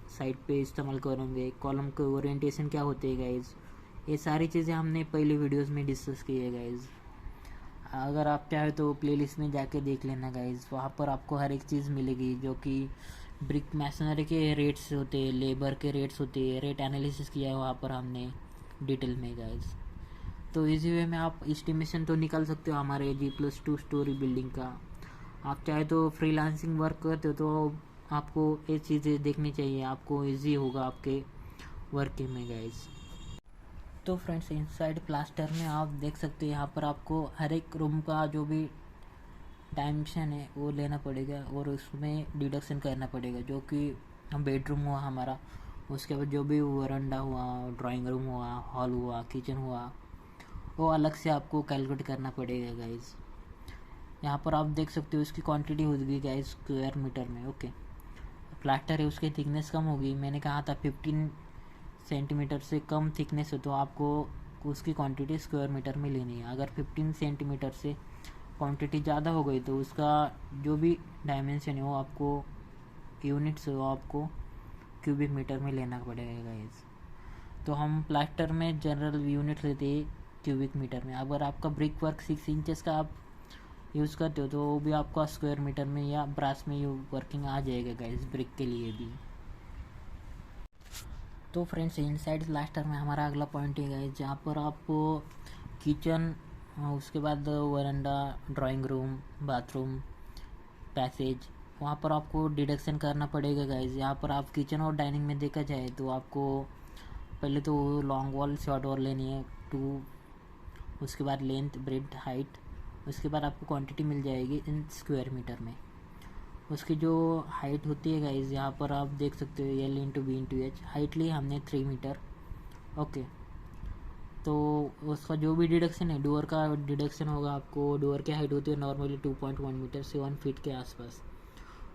साइट पे इस्तेमाल करेंगे, कॉलम के ओरिएंटेशन क्या होते हैं गाइज, ये सारी चीज़ें हमने पहले वीडियोस में डिस्कस की है गाइज। अगर आप चाहे तो प्लेलिस्ट में जाके देख लेना गाइज, वहाँ पर आपको हर एक चीज़ मिलेगी, जो कि ब्रिक मैसनरी के रेट्स होते हैं, लेबर के रेट्स होते हैं, रेट एनालिसिस किया है वहाँ पर हमने डिटेल में गाइज। तो इजी वे में आप एस्टिमेशन तो निकाल सकते हो हमारे G+2 स्टोरी बिल्डिंग का। आप चाहे तो फ्रीलांसिंग वर्क करते हो तो आपको ये चीज़ें देखनी चाहिए, आपको इजी होगा आपके वर्क में गाइस। तो फ्रेंड्स, इनसाइड प्लास्टर में आप देख सकते हैं यहाँ पर आपको हर एक रूम का जो भी डायमेंशन है वो लेना पड़ेगा और उसमें डिडक्शन करना पड़ेगा, जो कि बेडरूम हुआ हमारा, उसके बाद जो भी वरांडा हुआ, ड्राइंग रूम हुआ, हॉल हुआ, किचन हुआ, वो अलग से आपको कैलकुलेट करना पड़ेगा गाइस। यहाँ पर आप देख सकते हो उसकी क्वांटिटी होगी गाइस स्क्वायर मीटर में। ओके, प्लास्टर है उसकी थिकनेस कम होगी, मैंने कहा था 15 सेंटीमीटर से कम थिकनेस हो तो आपको उसकी क्वांटिटी स्क्वायर मीटर में लेनी है। अगर 15 सेंटीमीटर से क्वांटिटी ज़्यादा हो गई तो उसका जो भी डायमेंशन है वो आपको यूनिट्स वो आपको क्यूबिक मीटर में लेना पड़ेगा गाइस। तो हम प्लास्टर में जनरल यूनिट लेते हैं क्यूबिक मीटर में। अगर आपका ब्रिक वर्क 6 इंचेस का आप यूज़ करते हो तो वो भी आपका स्क्वायर मीटर में या ब्रास में वर्किंग आ जाएगा गाइस, ब्रिक के लिए भी। तो फ्रेंड्स, इनसाइड प्लास्टर में हमारा अगला पॉइंट है गाइस, जहाँ पर आपको किचन, उसके बाद वरांडा, ड्राइंग रूम, बाथरूम, पैसेज, वहाँ पर आपको डिडक्शन करना पड़ेगा गाइस। यहाँ पर आप किचन और डाइनिंग में देखा जाए तो आपको पहले तो लॉन्ग वॉल, शॉर्ट वॉल लेनी है 2, उसके बाद लेंथ, ब्रेड्थ, हाइट, उसके बाद आपको क्वांटिटी मिल जाएगी इन स्क्वायर मीटर में। उसकी जो हाइट होती है गाइस, यहाँ पर आप देख सकते हो L/B/H, हाइट ली हमने 3 मीटर। ओके, तो उसका जो भी डिडक्शन है, डोर का डिडक्शन होगा, आपको डोर की हाइट होती है नॉर्मली 2.1 मीटर से 1 फीट के आसपास।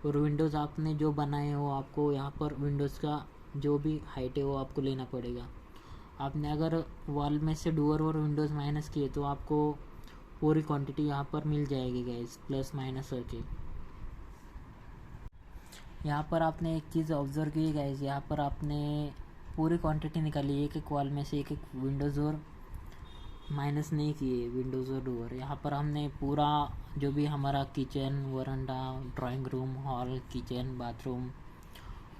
और विंडोज़ आपने जो बनाए हो आपको यहाँ पर विंडोज़ का जो भी हाइट है वो आपको लेना पड़ेगा। आपने अगर वॉल में से डोर और विंडोज़ माइनस किए तो आपको पूरी क्वांटिटी यहाँ पर मिल जाएगी गाइस, प्लस माइनस करके। यहाँ पर आपने एक चीज़ ऑब्जर्व की गाइस, यहाँ पर आपने पूरी क्वांटिटी निकाली, एक एक वॉल में से एक एक विंडोज़ और माइनस नहीं किए, विंडोज़ और डोर। यहाँ पर हमने पूरा जो भी हमारा kitchen, veranda, drawing room, hall, kitchen, bathroom,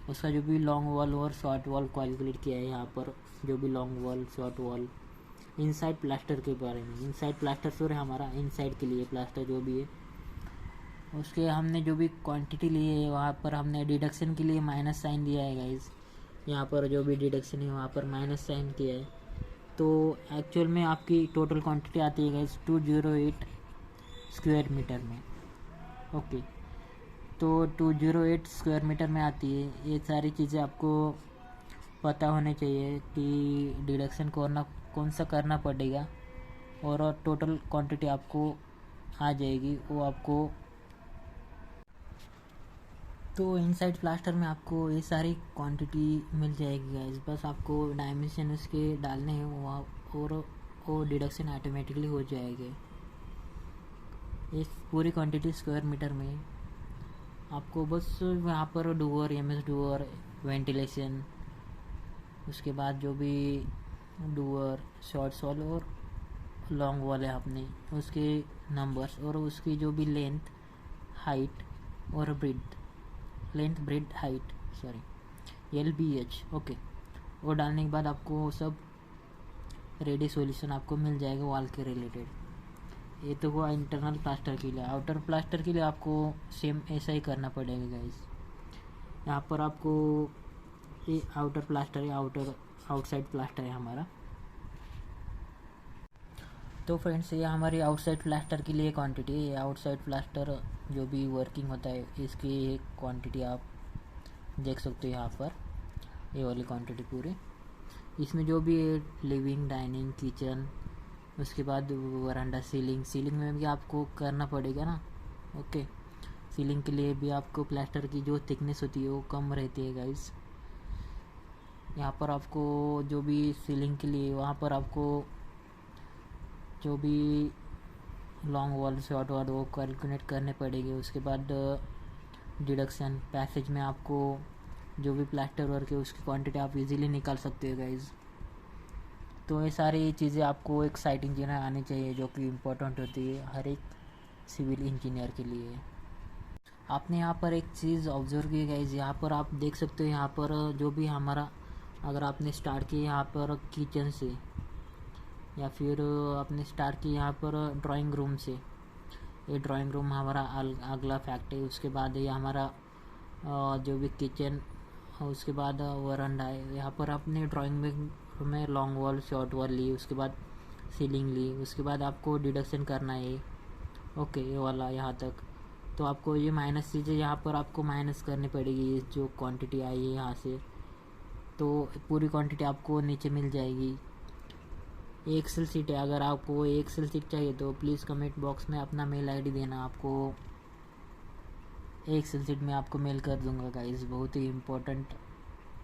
उसका जो भी लॉन्ग वॉल और शॉर्ट वॉल कैलकुलेट किया है। यहाँ पर जो भी long wall, short wall, inside plaster के बारे में। इनसाइड प्लास्टर सो है हमारा इनसाइड के लिए प्लास्टर जो भी है, उसके हमने जो भी क्वांटिटी ली है वहाँ पर हमने डिडक्शन के लिए माइनस साइन दिया है गाइज। यहाँ पर जो भी डिडक्शन है वहाँ पर माइनस साइन किया है। तो एक्चुअल में आपकी टोटल क्वांटिटी आती है गाइज 208 स्क्वायर मीटर में। ओके, तो 208 स्क्वायर मीटर में आती है। ये सारी चीज़ें आपको पता होने चाहिए कि डिडक्शन कौन सा करना पड़ेगा और टोटल क्वांटिटी आपको आ जाएगी वो आपको। तो इनसाइड प्लास्टर में आपको ये सारी क्वांटिटी मिल जाएगी गाइस, बस आपको डायमेंशन उसके डालने हैं और वो डिडक्शन ऑटोमेटिकली हो जाएगी। इस पूरी क्वांटिटी स्क्वायर मीटर में आपको बस यहाँ पर डूअर, एमएस डूअर, वेंटिलेशन, उसके बाद जो भी डूअर, शॉर्ट्स वॉल और लॉन्ग वॉल है आपने उसके नंबर्स और उसकी जो भी लेंथ, हाइट और breadth, length bread height sorry LBH, okay, वो डालने के बाद आपको सब रेडी सॉल्यूशन आपको मिल जाएगा वॉल के रिलेटेड। ये तो हुआ इंटरनल प्लास्टर के लिए। आउटर प्लास्टर के लिए आपको सेम ऐसा ही करना पड़ेगा गाइस। यहाँ पर आपको ये आउटर प्लास्टर है, आउटसाइड प्लास्टर है हमारा। तो फ्रेंड्स ये हमारी आउटसाइड प्लास्टर के लिए क्वांटिटी है। आउटसाइड प्लास्टर जो भी वर्किंग होता है इसकी क्वांटिटी आप देख सकते हो यहाँ पर, ये वाली क्वांटिटी पूरी। इसमें जो भी है लिविंग, डाइनिंग, किचन, उसके बाद वरांडा, सीलिंग में भी आपको करना पड़ेगा ना। ओके, सीलिंग के लिए भी आपको प्लास्टर की जो थिकनेस होती है वो कम रहती है गाइस। यहाँ पर आपको जो भी सीलिंग के लिए वहाँ पर आपको जो भी लॉन्ग वॉल, शॉर्ट वॉल वो कैलकुलेट करने पड़ेगी। उसके बाद डिडक्शन पैसेज में आपको जो भी प्लास्टर वर्क है उसकी क्वांटिटी आप इजीली निकाल सकते हो गाइज। तो ये सारी चीज़ें आपको एक साइट इंजीनियर आनी चाहिए जो कि इम्पोर्टेंट होती है हर एक सिविल इंजीनियर के लिए। आपने यहाँ पर एक चीज़ ऑब्जर्व की गाइज, यहाँ पर आप देख सकते हो यहाँ पर जो भी हमारा, अगर आपने स्टार्ट किया यहाँ पर किचन से या फिर आपने स्टार्ट किया यहाँ पर ड्राइंग रूम से, ये ड्राइंग रूम हमारा अगला फैक्ट है। उसके बाद ये हमारा जो भी किचन, उसके बाद वरांडा है। यहाँ पर आपने ड्राइंग में लॉन्ग वॉल, शॉर्ट वॉल ली, उसके बाद सीलिंग ली, उसके बाद आपको डिडक्शन करना है। ओके, ये वाला यहाँ तक। तो आपको ये माइनस चीज़ें यहाँ पर आपको माइनस करनी पड़ेगी जो क्वांटिटी आई है यहाँ से। तो पूरी क्वांटिटी आपको नीचे मिल जाएगी। एक्सेल सीट है, अगर आपको एक्सेल सीट चाहिए तो प्लीज़ कमेंट बॉक्स में अपना मेल आईडी देना, आपको एक्सेल सीट में आपको मेल कर दूंगा गाइस। बहुत ही इम्पोर्टेंट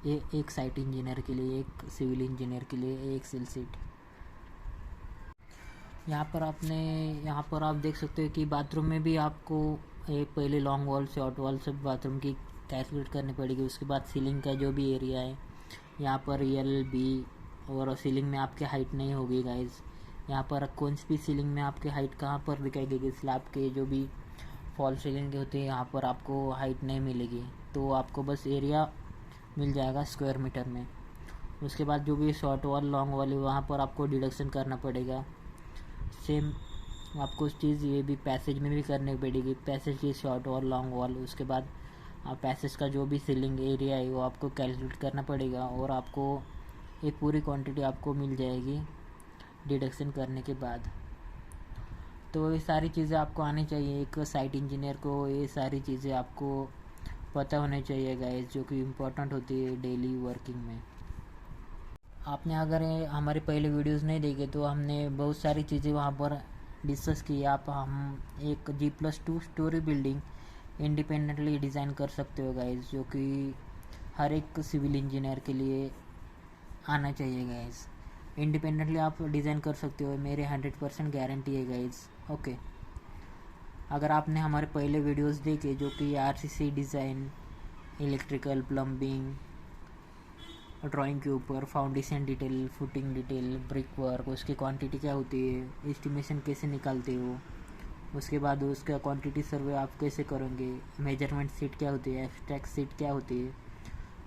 ये एक साइट इंजीनियर के लिए, एक सिविल इंजीनियर के लिए एक्सेल सीट। यहाँ पर आप देख सकते हो कि बाथरूम में भी आपको पहले लॉन्ग वॉल, शॉर्ट वॉल सब बाथरूम की कैलकुलेट करनी पड़ेगी। उसके बाद सीलिंग का जो भी एरिया है यहाँ पर LB, और सीलिंग में आपकी हाइट नहीं होगी गाइज। यहाँ पर कौन सी भी सीलिंग में आपकी हाइट कहाँ पर दिखाई देगी, स्लैब के जो भी फॉल सीलिंग के होते हैं यहाँ पर आपको हाइट नहीं मिलेगी। तो आपको बस एरिया मिल जाएगा स्क्वायर मीटर में। उसके बाद जो भी शॉर्ट वॉल, लॉन्ग वॉल है वहाँ पर आपको डिडक्शन करना पड़ेगा। सेम आपको उस चीज़ ये भी पैसेज में भी करनी पड़ेगी, पैसेज की शॉर्ट वॉल, लॉन्ग वॉल। उसके बाद पैसेज का जो भी सीलिंग एरिया है वो आपको कैलकुलेट करना पड़ेगा और आपको ये पूरी क्वांटिटी आपको मिल जाएगी डिडक्शन करने के बाद। तो ये सारी चीज़ें आपको आनी चाहिए, एक साइट इंजीनियर को ये सारी चीज़ें आपको पता होनी चाहिए गाइस, जो कि इम्पोर्टेंट होती है डेली वर्किंग में। आपने अगर हमारे पहले वीडियोस नहीं देखे तो हमने बहुत सारी चीज़ें वहाँ पर डिस्कस की। हम एक G+2 story building independently design कर सकते हो गाइस, जो कि हर एक सिविल इंजीनियर के लिए आना चाहिए गाइस। इंडिपेंडेंटली आप डिज़ाइन कर सकते हो, मेरे 100% गारंटी है गाइस। ओके, अगर आपने हमारे पहले वीडियोस देखे जो कि RCC design, electrical, plumbing, drawing के ऊपर foundation detail, footing detail, brick work, उसकी क्वांटिटी क्या होती है, एस्टिमेशन कैसे निकालते हो, उसके बाद उसका क्वांटिटी सर्वे आप कैसे करोगे, मेजरमेंट सीट क्या होती है, एब्स्ट्रैक्ट सीट क्या होती है,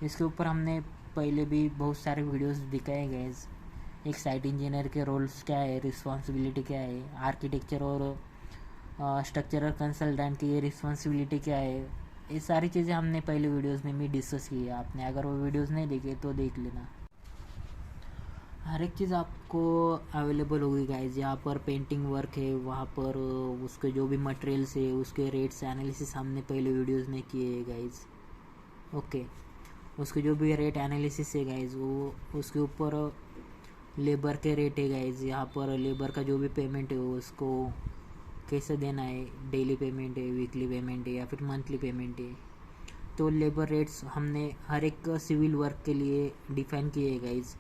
इसके ऊपर हमने पहले भी बहुत सारे वीडियोस दिखाए गए। एक साइट इंजीनियर के रोल्स क्या है, रिस्पॉन्सिबिलिटी क्या है, आर्किटेक्चर और स्ट्रक्चरल कंसल्टेंट की ये रिस्पॉन्सिबिलिटी क्या है, ये सारी चीज़ें हमने पहले वीडियोस में भी डिस्कस की है। आपने अगर वो वीडियोस नहीं देखे तो देख लेना। हर एक चीज़ आपको अवेलेबल होगी गाइज। यहाँ पर पेंटिंग वर्क है, वहाँ पर उसके जो भी मटेरियल्स है उसके रेट्स एनालिसिस हमने पहले वीडियोस में किए हैं गाइज। ओके, उसके जो भी रेट एनालिसिस है गाइज वो उसके ऊपर लेबर के रेट है गाइज। यहाँ पर लेबर का जो भी पेमेंट है उसको कैसे देना है, डेली पेमेंट है, वीकली पेमेंट है या फिर मंथली पेमेंट है। तो लेबर रेट्स हमने हर एक सिविल वर्क के लिए डिफाइन किए हैं गाइज।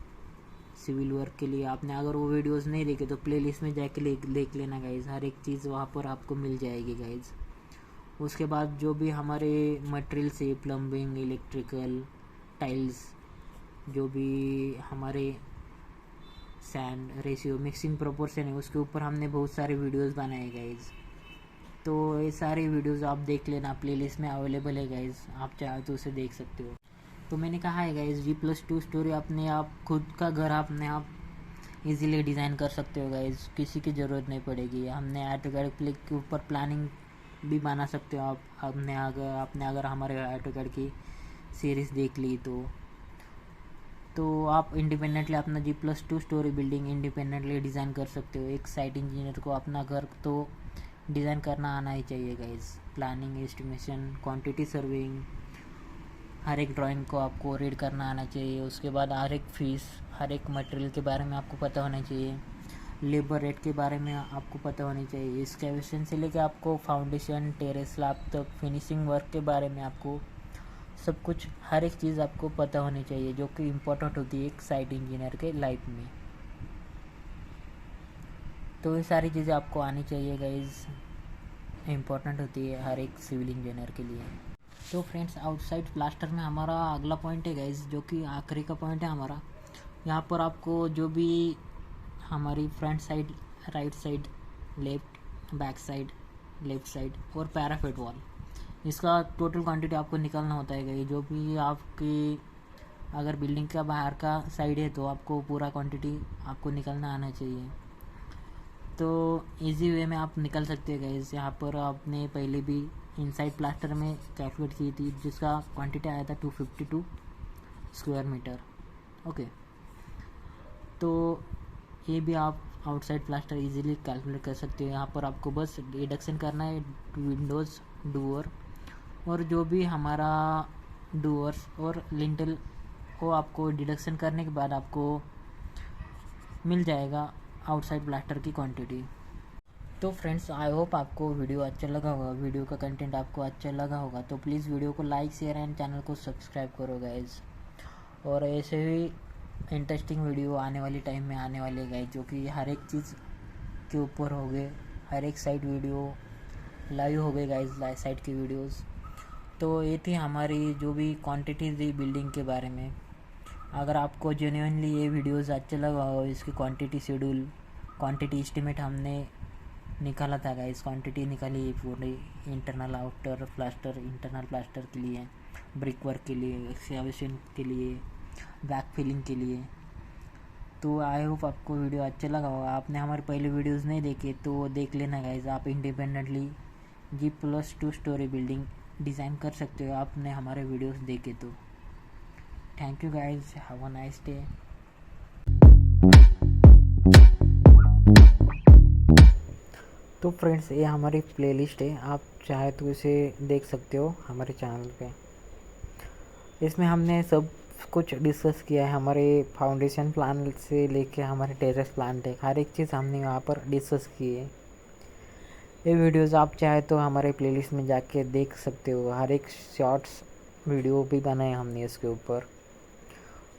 सिविल वर्क के लिए आपने अगर वो वीडियोस नहीं देखे तो प्लेलिस्ट में जाके देख लेना गाइज। हर एक चीज़ वहाँ पर आपको मिल जाएगी गाइज। उसके बाद जो भी हमारे मटेरियल्स है, प्लम्बिंग, इलेक्ट्रिकल, टाइल्स, जो भी हमारे सैंड रेशियो मिक्सिंग प्रोपोर्शन है उसके ऊपर हमने बहुत सारे वीडियोस बनाए गाइज। तो ये सारी वीडियोस आप देख लेना, प्लेलिस्ट में अवेलेबल है गाइज, आप चाहे तो उसे देख सकते हो। तो मैंने कहा है गाइज G+2 स्टोरी अपने आप खुद का घर अपने आप इजीली डिज़ाइन कर सकते हो गाइज, किसी की ज़रूरत नहीं पड़ेगी। हमने AutoCAD के ऊपर प्लानिंग भी बना सकते हो आप। आपने अगर हमारे AutoCAD की सीरीज़ देख ली तो आप इंडिपेंडेंटली अपना G+2 story building independently design कर सकते हो। एक साइट इंजीनियर को अपना घर तो डिज़ाइन करना आना ही चाहिए guys. Planning, estimation, quantity serving, हर एक ड्राइंग को आपको रीड करना आना चाहिए। उसके बाद हर एक फीस, हर एक मटेरियल के बारे में आपको पता होना चाहिए। लेबर रेट के बारे में आपको पता होनी चाहिए। एक्सकैवेशन से लेकर आपको फाउंडेशन, टेरेस, स्लैब तक फिनिशिंग वर्क के बारे में आपको सब कुछ, हर एक चीज़ आपको पता होनी चाहिए, जो कि इम्पोर्टेंट होती है एक साइट इंजीनियर के लाइफ में। तो ये सारी चीज़ें आपको आनी चाहिए गाइज, इम्पोर्टेंट होती है हर एक सिविल इंजीनियर के लिए। तो फ्रेंड्स, आउटसाइड प्लास्टर में हमारा अगला पॉइंट है गाइज, जो कि आखिरी का पॉइंट है हमारा। यहाँ पर आपको जो भी हमारी front side, right side, left, back side, left side और पैराफिट वॉल, इसका टोटल क्वांटिटी आपको निकालना होता है गाइज। जो भी आपकी अगर बिल्डिंग का बाहर का साइड है तो आपको पूरा क्वांटिटी आपको निकालना आना चाहिए। तो इजी वे में आप निकल सकते हैं गाइज। यहाँ पर आपने पहले भी इनसाइड प्लास्टर में कैलकुलेट की थी, जिसका क्वांटिटी आया था 252 स्क्वायर मीटर। ओके, तो ये भी आप आउटसाइड प्लास्टर इजीली कैलकुलेट कर सकते हो। यहाँ पर आपको बस डिडक्शन करना है विंडोज़, डूअर और जो भी हमारा डूअर्स और लिंटल, वो आपको डिडक्शन करने के बाद आपको मिल जाएगा आउटसाइड प्लास्टर की क्वांटिटी। तो फ्रेंड्स, आई होप आपको वीडियो अच्छा लगा होगा, वीडियो का कंटेंट आपको अच्छा लगा होगा। तो प्लीज़ वीडियो को लाइक, शेयर एंड चैनल को सब्सक्राइब करो गाइज। और ऐसे ही इंटरेस्टिंग वीडियो आने वाली टाइम में आने वाले गाइज, जो कि हर एक चीज़ के ऊपर हो गए, हर एक साइट वीडियो लाइव हो गए गाइज, लाइव साइट की वीडियोस। तो ये थी हमारी जो भी क्वांटिटी थी बिल्डिंग के बारे में। अगर आपको जेन्युइनली ये वीडियोस अच्छा लगा हो, इसकी क्वांटिटी शेड्यूल, क्वांटिटी एस्टिमेट हमने निकाला था गाइस, क्वांटिटी निकाली है पूरी, internal outer plaster, internal plaster के लिए, ब्रिक वर्क के लिए, एक्सकैवेशन के लिए, बैक फिलिंग के लिए। तो आई होप आपको वीडियो अच्छा लगा होगा। आपने हमारे पहले वीडियोस नहीं देखे तो देख लेना गाइज, आप independently G+2 story building design कर सकते हो आपने हमारे वीडियोस देखे तो। Thank you guys, have a nice day. तो फ्रेंड्स, ये हमारी प्लेलिस्ट है, आप चाहे तो इसे देख सकते हो हमारे चैनल पे। इसमें हमने सब कुछ डिस्कस किया है, हमारे फाउंडेशन प्लान से लेके हमारे टेरेस प्लान तक हर एक चीज़ हमने वहाँ पर डिस्कस की है। ये वीडियोस आप चाहे तो हमारे प्लेलिस्ट में जाके देख सकते हो। हर एक शॉर्ट्स वीडियो भी बनाए हमने इसके ऊपर।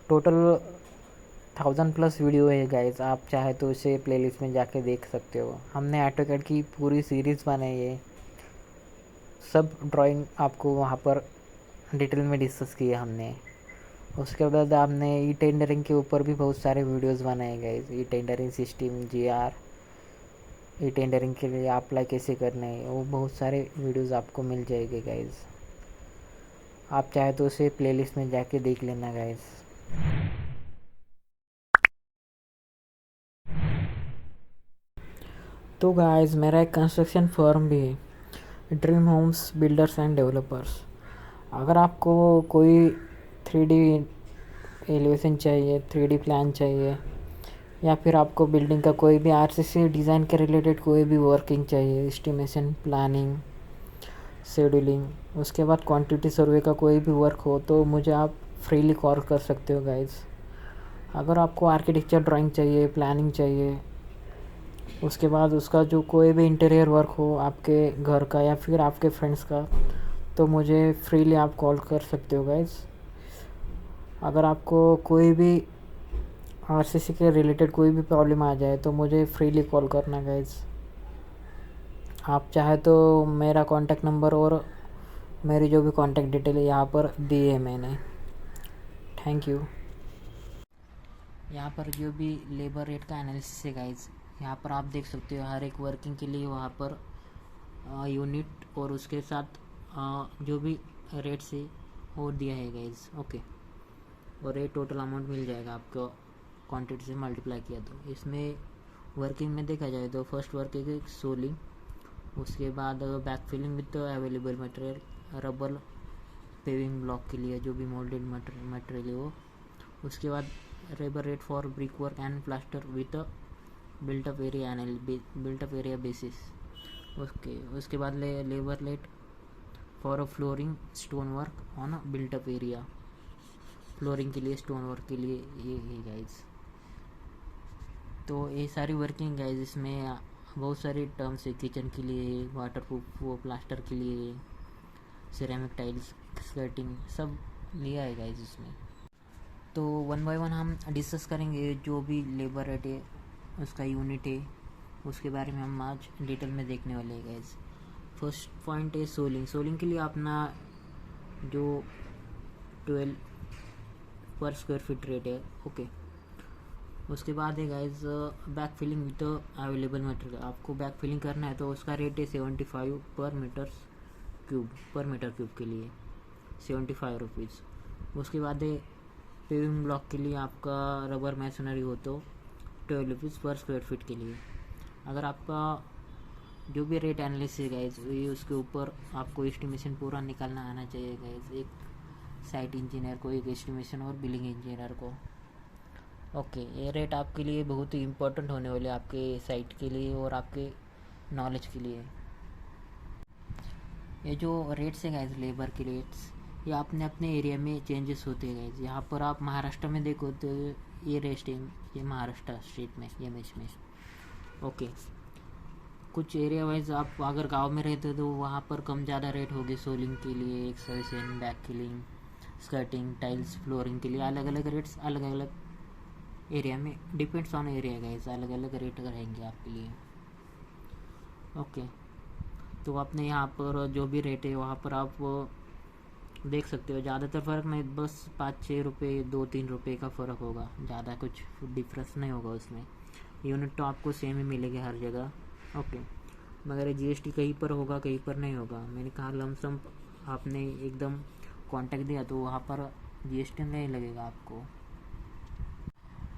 टोटल 1000+ वीडियो है गाइस, आप चाहे तो इसे प्लेलिस्ट में जाके देख सकते हो। हमने AutoCAD की पूरी सीरीज़ बनाई है, सब ड्राइंग आपको वहाँ पर डिटेल में डिस्कस किया हमने। उसके बाद आपने ई टेंडरिंग के ऊपर भी बहुत सारे वीडियोस बनाए guys. E tendering system, GR, e tendering के लिए अप्लाई कैसे करना है, वो बहुत सारे वीडियोस आपको मिल जाएंगे गाइस। आप चाहे तो उसे प्लेलिस्ट में जाके देख लेना गाइस। तो गाइस मेरा एक कंस्ट्रक्शन फर्म भी है, dream homes builders and developers. अगर आपको कोई 3D एलिवेशन चाहिए, 3D प्लान चाहिए, या फिर आपको बिल्डिंग का कोई भी आरसीसी डिज़ाइन के रिलेटेड कोई भी वर्किंग चाहिए, एस्टिमेशन, प्लानिंग, शेड्यूलिंग, उसके बाद क्वांटिटी सर्वे का कोई भी वर्क हो, तो मुझे आप फ्रीली कॉल कर सकते हो गाइस। अगर आपको आर्किटेक्चर ड्राइंग चाहिए, प्लानिंग चाहिए, उसके बाद उसका जो कोई भी इंटीरियर वर्क हो आपके घर का या फिर आपके फ्रेंड्स का, तो मुझे फ्रीली आप कॉल कर सकते हो गाइस। अगर आपको कोई भी आरसीसी के रिलेटेड कोई भी प्रॉब्लम आ जाए तो मुझे फ्रीली कॉल करना गाइस। आप चाहे तो मेरा कॉन्टैक्ट नंबर और मेरी जो भी कॉन्टैक्ट डिटेल है यहाँ पर दी है मैंने। Thank you. यहाँ पर जो भी लेबर रेट का एनालिसिस है गाइस, यहाँ पर आप देख सकते हो हर एक वर्किंग के लिए वहाँ पर यूनिट और उसके साथ जो भी रेट्स है वो दिया है गाइस। ओके, और ये टोटल अमाउंट मिल जाएगा आपको क्वांटिटी से मल्टीप्लाई किया तो। इसमें वर्किंग में देखा जाए तो फर्स्ट वर्क है सोलिंग, उसके बाद back filling with available material, rubber paving block के लिए जो भी मोल्डेड मटेरियल है वो, उसके बाद labour rate for brick work and plaster with built up area basis. उसके बाद labour rate for a flooring stone work on built up area, flooring के लिए, स्टोन वर्क के लिए ये है गाइज। तो ये सारी वर्किंग गाइज, इसमें बहुत सारी टर्म्स है, किचन के लिए, वाटर प्रूफ, वो प्लास्टर के लिए, सिरेमिक टाइल्स, स्कर्टिंग, सब लिया है गाइज इसमें। तो वन बाय वन हम डिस्कस करेंगे जो भी लेबर रेट है, उसका यूनिट है, उसके बारे में हम आज डिटेल में देखने वाले हैं गाइज। फर्स्ट पॉइंट है सोलिंग। सोलिंग के लिए अपना जो 12 पर स्क्वायर फीट रेट है। ओके, उसके बाद है guys back filling with available material. आपको बैक फिलिंग करना है तो उसका रेट है 75 पर मीटर क्यूब के लिए 75 रुपीज़। उसके बाद है पेविंग ब्लॉक के लिए आपका रबर मैसनरी हो तो 12 रुपीज़ पर स्क्वायर फीट के लिए। अगर आपका जो भी रेट एनालिसिस है गाइज, ये उसके ऊपर आपको एस्टिमेशन पूरा निकालना आना चाहिए गाइज, एक साइट इंजीनियर को, एक एस्टिमेशन और बिलिंग इंजीनियर को। ओके, ये रेट आपके लिए बहुत ही इम्पोर्टेंट होने वाले, आपके साइट के लिए और आपके नॉलेज के लिए। ये जो रेट्स है गाइज, लेबर के रेट्स, ये अपने अपने एरिया में चेंजेस होते हैं गाइज। यहाँ पर आप महाराष्ट्र में देखो तो ये रेट है, ये महाराष्ट्र स्टेट में, ये मैच में। ओके, कुछ एरिया वाइज आप अगर गांव में रहते हो तो वहाँ पर कम ज़्यादा रेट होगी सोलिंग के लिए, excavation, back filling, skirting, tiles, flooring के लिए अलग अलग रेट्स अलग अलग एरिया में, डिपेंड्स ऑन एरिया गाइज, अलग अलग रेट रहेंगे आपके लिए। ओके, तो आपने यहाँ पर जो भी रेट है वहाँ पर आप देख सकते हो, ज़्यादातर फ़र्क नहीं, बस 5-6 रुपये, 2-3 रुपये का फ़र्क होगा, ज़्यादा कुछ डिफरेंस नहीं होगा उसमें। यूनिट तो आपको सेम ही मिलेगी हर जगह। ओके, मगर जीएसटी कहीं पर होगा कहीं पर नहीं होगा। मैंने कहा लमसम आपने एकदम कांटेक्ट दिया तो वहाँ पर जीएसटी नहीं लगेगा आपको।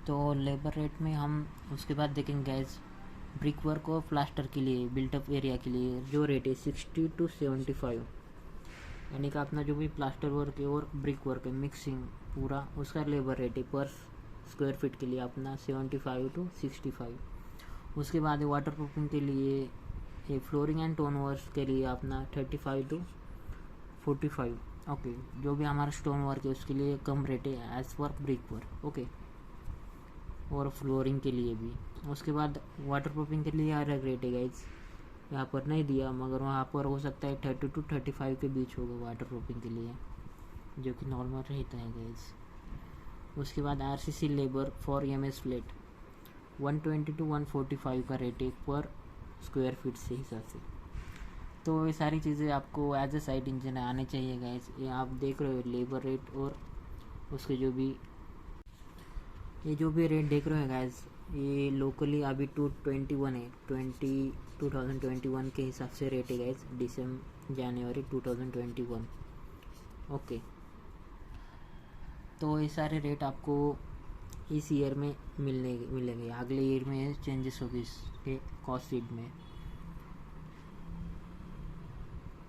तो लेबर रेट में हम उसके बाद देखेंगे गैस, ब्रिक वर्क और प्लास्टर के लिए, बिल्टअप एरिया के लिए जो रेट है 60 to 75, यानी कि अपना जो भी प्लास्टर वर्क है और ब्रिक वर्क है मिक्सिंग पूरा, उसका लेबर रेट है पर स्क्वायर फीट के लिए अपना 75 to 65। उसके बाद वाटर प्रूफिंग के लिए, ये फ्लोरिंग एंड टोन वर्क के लिए अपना 35 to 45। ओके, जो भी हमारा स्टोन वर्क है उसके लिए कम रेट है as per brick work. Okay, और फ्लोरिंग के लिए भी। उसके बाद वाटर प्रूफिंग के लिए अलग रेट है गाइज, यहाँ पर नहीं दिया मगर वहाँ पर हो सकता है 30 to 35 के बीच होगा वाटर प्रूफिंग के लिए, जो कि नॉर्मल रहता है गाइज। उसके बाद RCC labour for MS flat 120 to 145 का रेट है पर स्क्वायर फीट से हिसाब से। तो ये सारी चीज़ें आपको एज ए साइट इंजीनियर आने चाहिए गाइज। ये आप देख रहे हो लेबर रेट और उसके जो भी रेट देख रहे हो गाइज, ये लोकली अभी 221 है, 2021 के हिसाब से रेट है गाइज, जनवरी 2021। ओके, तो ये सारे रेट आपको इस ईयर में मिलेंगे, अगले ईयर में चेंजेस होगी इसके कॉस्ट शीट में।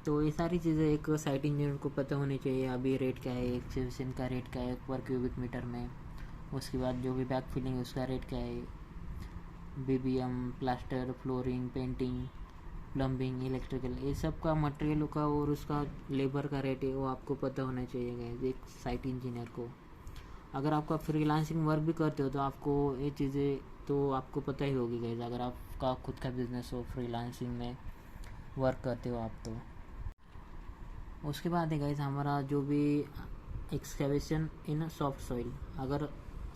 तो ये सारी चीज़ें एक साइट इंजीनियर को पता होनी चाहिए। अभी रेट क्या है, एक्सकेवेशन का रेट क्या है पर क्यूबिक मीटर में, उसके बाद जो भी बैक फिलिंग है उसका रेट क्या है, BBM, plaster, flooring, painting, plumbing, electrical, ये सब का मटेरियल का और उसका लेबर का रेट है वो आपको पता होना चाहिए गाइस एक साइट इंजीनियर को। अगर आपका फ्रीलांसिंग वर्क भी करते हो तो आपको ये चीज़ें तो आपको पता ही होगी गाइस, अगर आपका खुद का बिजनेस हो, फ्रीलांसिंग में वर्क करते हो आप तो। उसके बाद है गाइस हमारा जो भी एक्सकेवेशन इन सॉफ्ट सॉइल, अगर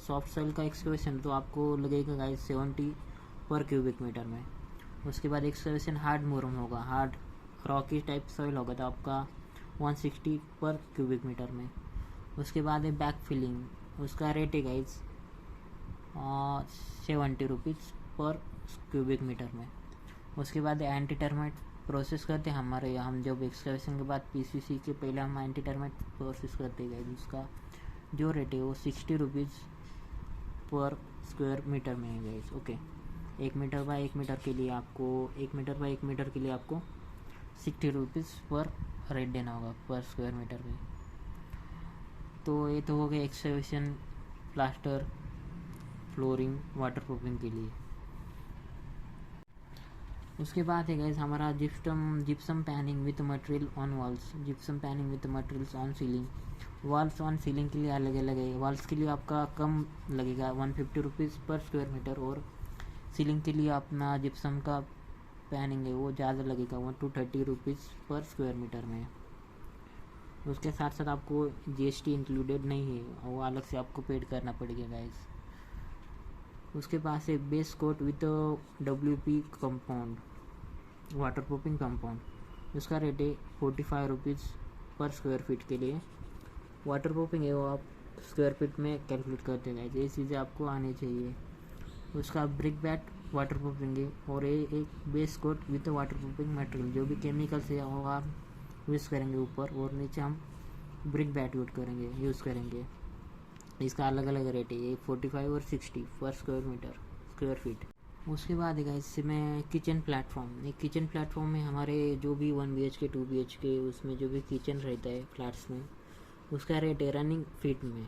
सॉफ्ट सॉइल का एक्सकेवेशन तो आपको लगेगा गाइस 70 पर क्यूबिक मीटर में। उसके बाद एक्सकेवेशन हार्ड मुरम होगा, हार्ड रॉकी टाइप सॉइल होगा तो आपका 160 पर क्यूबिक मीटर में। उसके बाद है बैक फिलिंग, उसका रेट है गाइस 70 रुपीज़ पर क्यूबिक मीटर में। उसके बाद एंटी टर्माइट प्रोसेस करते हैं हमारे, हम जब एक्सकेवेशन के बाद पीसीसी के पहले हम एंटी टर्माइट प्रोसेस करते हैं, उसका जो रेट है वो 60 रुपीज़ पर स्क्वायर मीटर में है guys. Okay, 1 metre by 1 metre के लिए आपको 1 मीटर बाय 1 मीटर के लिए आपको 60 रुपीज़ पर रेट देना होगा पर स्क्वायर मीटर में। तो ये तो हो गया excavation, plaster, flooring, waterproofing के लिए। उसके बाद है गाइस हमारा gypsum punning with material on walls, gypsum punning with materials on ceiling. Walls on ceiling के लिए अलग अलग है, वॉल्स के लिए आपका कम लगेगा 150 रुपीज़ पर स्क्वायर मीटर, और सीलिंग के लिए अपना जिप्सम का पैनिंग है वो ज़्यादा लगेगा 130 रुपीज़ पर स्क्वायर मीटर में। उसके साथ साथ आपको जीएसटी इंक्लूडेड नहीं है, वो अलग से आपको पेड करना पड़ेगा गाइस। उसके पास है base coat with WP compound, waterproofing compound, उसका रेट है 45 रुपीज़ पर स्क्वायर फीट के लिए। वाटर प्रूफिंग है वो आप स्क्वायर फीट में कैलकुलेट करते हैं, ये चीज़ें आपको आनी चाहिए। उसका ब्रिक बैट वाटर प्रूफिंग है, और ये एक base coat with waterproofing material, जो भी केमिकल्स है वो आप यूज़ करेंगे ऊपर, और नीचे हम ब्रिक बैट यूज़ करेंगे। इसका अलग अलग रेट है, ये 45 और 60 पर स्क्वायर फीट। उसके बाद है इसमें किचन प्लेटफॉर्म, एक किचन प्लेटफॉर्म में हमारे जो भी 1 BHK 2 BHK उसमें जो भी किचन रहता है फ्लैट्स में, उसका रेट है रनिंग फीट में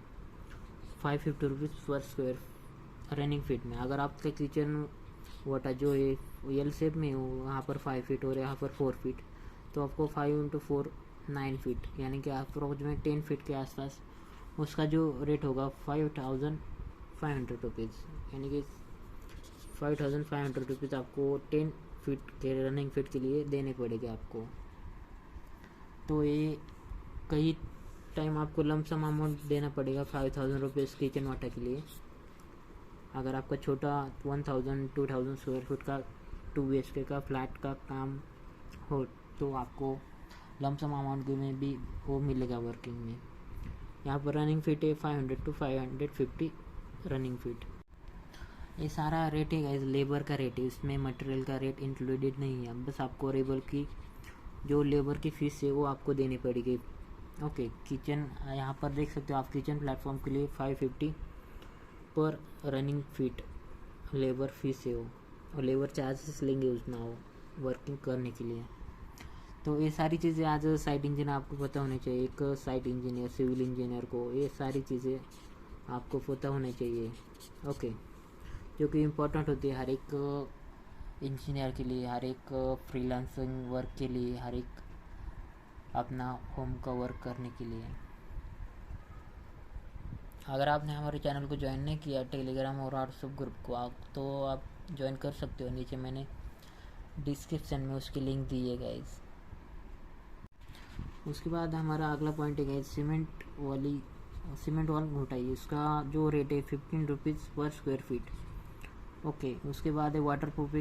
550 रुपीज़ पर स्क्वायर रनिंग फीट में। अगर आपका किचन वाटा जो है एल शेप में हो, वहाँ पर 5 फीट और यहाँ पर 4 फीट, तो आपको 5 × 4 9 फीट, यानी कि अप्रोक्स में 10 फीट के आसपास उसका जो रेट होगा 5500 रुपीज़, यानी कि 5500 रुपीज़ आपको 10 फीट के रनिंग फीट के लिए देने पड़ेंगे आपको। तो ये कई टाइम आपको लमसम अमाउंट देना पड़ेगा 5000 रुपीज़ किचन वाटर के लिए। अगर आपका छोटा 1000-2000 स्क्वायर फीट का 2 BHK का फ्लैट का काम हो तो आपको लमसम अमाउंट में भी वो मिलेगा वर्किंग में। यहाँ पर रनिंग फीट है 500 to 550 रनिंग फीट। ये सारा रेट है गाइस लेबर का रेट है, इसमें मटेरियल का रेट इंक्लूडेड नहीं है, बस आपको लेबर की फीस है वो आपको देनी पड़ेगी। ओके, किचन यहाँ पर देख सकते हो आप, किचन प्लेटफॉर्म के लिए 550 पर रनिंग फीट लेबर फीस है वो, और लेबर चार्जेस लेंगे उसमें वो वर्किंग करने के लिए। तो ये सारी चीज़ें आज साइट इंजीनियर आपको पता होनी चाहिए, एक साइट इंजीनियर सिविल इंजीनियर को ये सारी चीज़ें आपको पता होनी चाहिए। ओके, जो कि इम्पोर्टेंट होती है हर एक इंजीनियर के लिए, हर एक फ्रीलांसिंग वर्क के लिए, हर एक अपना होम का वर्क करने के लिए। अगर आपने हमारे चैनल को ज्वाइन नहीं किया टेलीग्राम और व्हाट्सएप ग्रुप को तो आप ज्वाइन कर सकते हो, नीचे मैंने डिस्क्रिप्शन में उसकी लिंक दी है गाइस। उसके बाद हमारा अगला पॉइंट है गाइस सीमेंट वॉल घोटाई, उसका जो रेट है 15 रुपीज़ पर स्क्वायर फीट। ओके, उसके बाद है वाटर प्रूफ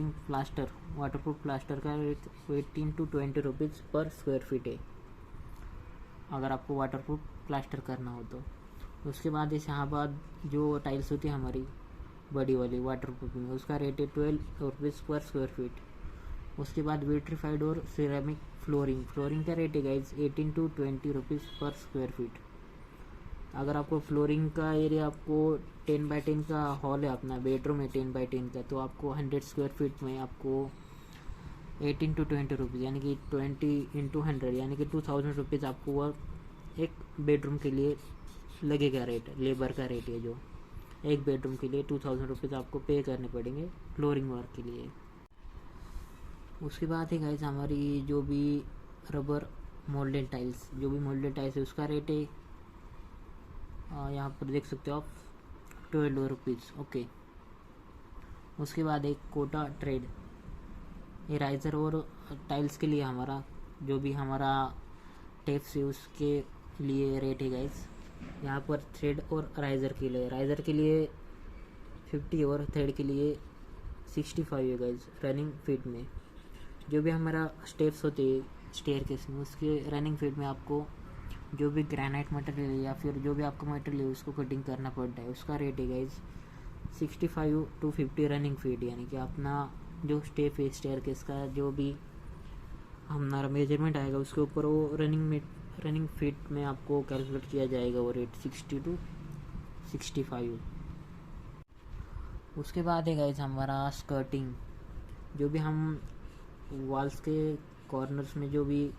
प्लास्टर का रेट 18 to 20 रुपीज़ पर स्क्वायर फीट है, अगर आपको वाटर प्रूफ प्लास्टर करना हो तो। उसके बाद इस शाहबाद जो टाइल्स होती है हमारी बड़ी वाली वाटर प्रूफिंग, उसका रेट है 12 रुपीज़ पर स्क्वायर फीट। उसके बाद विट्रीफाइड और सिरेमिक फ्लोरिंग का रेट है गाइज 18 to 20 रुपीज़ पर स्क्वायर फीट। अगर आपको फ्लोरिंग का एरिया आपको 10x10 का हॉल है, अपना बेडरूम है 10x10 का, तो आपको 100 स्क्वायर फीट में आपको 18 to 20 रुपीज़ यानी कि 20 × 100 यानी कि 2000 रुपीज़ आपको वह एक बेडरूम के लिए लगेगा। रेट लेबर का रेट है जो एक बेडरूम के लिए 2000 रुपीज़ आपको पे करने पड़ेंगे फ्लोरिंग वर्क के लिए। उसके बाद है गाइस हमारी जो भी रबर मोल्डेड टाइल्स, जो भी मोल्डेड टाइल्स है उसका रेट है यहाँ पर देख सकते हो आप 12 रुपीज़। ओके। उसके बाद एक कोटा ट्रेड, ये राइज़र और टाइल्स के लिए हमारा जो भी हमारा टेप्स है उसके लिए रेट है गाइस। यहाँ पर थ्रेड और राइज़र के लिए 50 और थ्रेड के लिए 65 है गाइस रनिंग फीट में। जो भी हमारा स्टेप्स होते हैं स्टेयरकेस में, उसके रनिंग फीट में आपको जो भी ग्रेनाइट मटेरियल या फिर जो भी आपका मटेरियल है उसको कटिंग करना पड़ता है, उसका रेट है गाइस 65 to 50 रनिंग फीट। यानी कि अपना जो स्टेप है स्टेयरकेस का जो भी हमारा मेजरमेंट आएगा उसके ऊपर वो रनिंग फीट में आपको कैलकुलेट किया जाएगा वो रेट 60 to 65। उसके बाद है गाइस हमारा स्कर्टिंग, जो भी हम वॉल्स के कॉर्नर्स में जो भी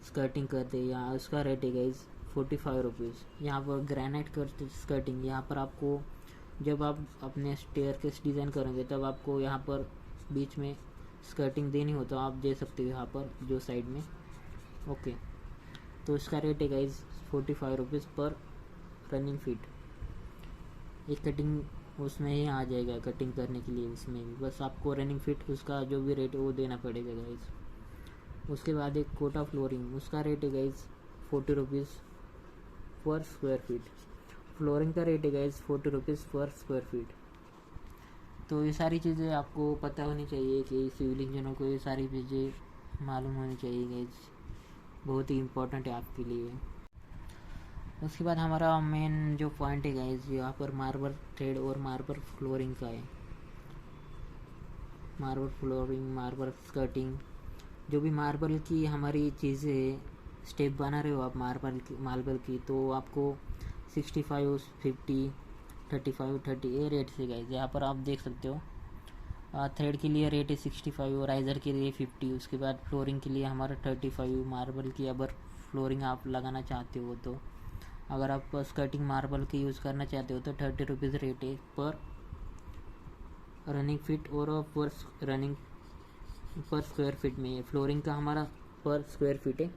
स्कर्टिंग करते हैं यहाँ उसका रेट है गाइस 45 रुपीज़। यहाँ पर ग्रेनाइट करते स्कर्टिंग, यहाँ पर आपको जब आप अपने स्टेयरकेस डिज़ाइन करेंगे तब आपको यहाँ पर बीच में स्कर्टिंग देनी हो तो आप दे सकते हो यहाँ पर जो साइड में। ओके, तो इसका रेट है गाइस 45 रुपीज़ पर रनिंग फीट। एक कटिंग उसमें ही आ जाएगा कटिंग करने के लिए, उसमें भी बस आपको रनिंग फिट उसका जो भी रेट है वो देना पड़ेगा गाइस। उसके बाद एक कोटा फ्लोरिंग, उसका रेट है गाइस 40 रुपीज़ पर स्क्वायर फीट। फ्लोरिंग का रेट है गाइस 40 रुपीज़ पर स्क्वायर फीट। तो ये सारी चीज़ें आपको पता होनी चाहिए कि सिविल इंजीनियर को ये सारी चीज़ें मालूम होनी चाहिए गाइस, बहुत ही इम्पोर्टेंट है आपके लिए। उसके बाद हमारा मेन जो पॉइंट है गाइस यहाँ पर मार्बल थ्रेड और मार्बल फ्लोरिंग का है। मार्बल फ्लोरिंग, मार्बल स्कर्टिंग, जो भी मार्बल की हमारी चीज़ें स्टेप बना रहे हो आप मार्बल की तो आपको 65, 50, 35, 30 ये रेट से गाइस यहाँ पर आप देख सकते हो। थ्रेड के लिए रेट है 65 और राइज़र के लिए 50। उसके बाद फ्लोरिंग के लिए हमारा 35। मार्बल की अगर फ्लोरिंग आप लगाना चाहते हो तो अगर आप स्कर्टिंग मार्बल की यूज़ करना चाहते हो तो 30 रुपीज़ रेट है पर रनिंग फीट और पर स्क्वायर फीट में है। फ्लोरिंग का हमारा पर स्क्वायर फीट है।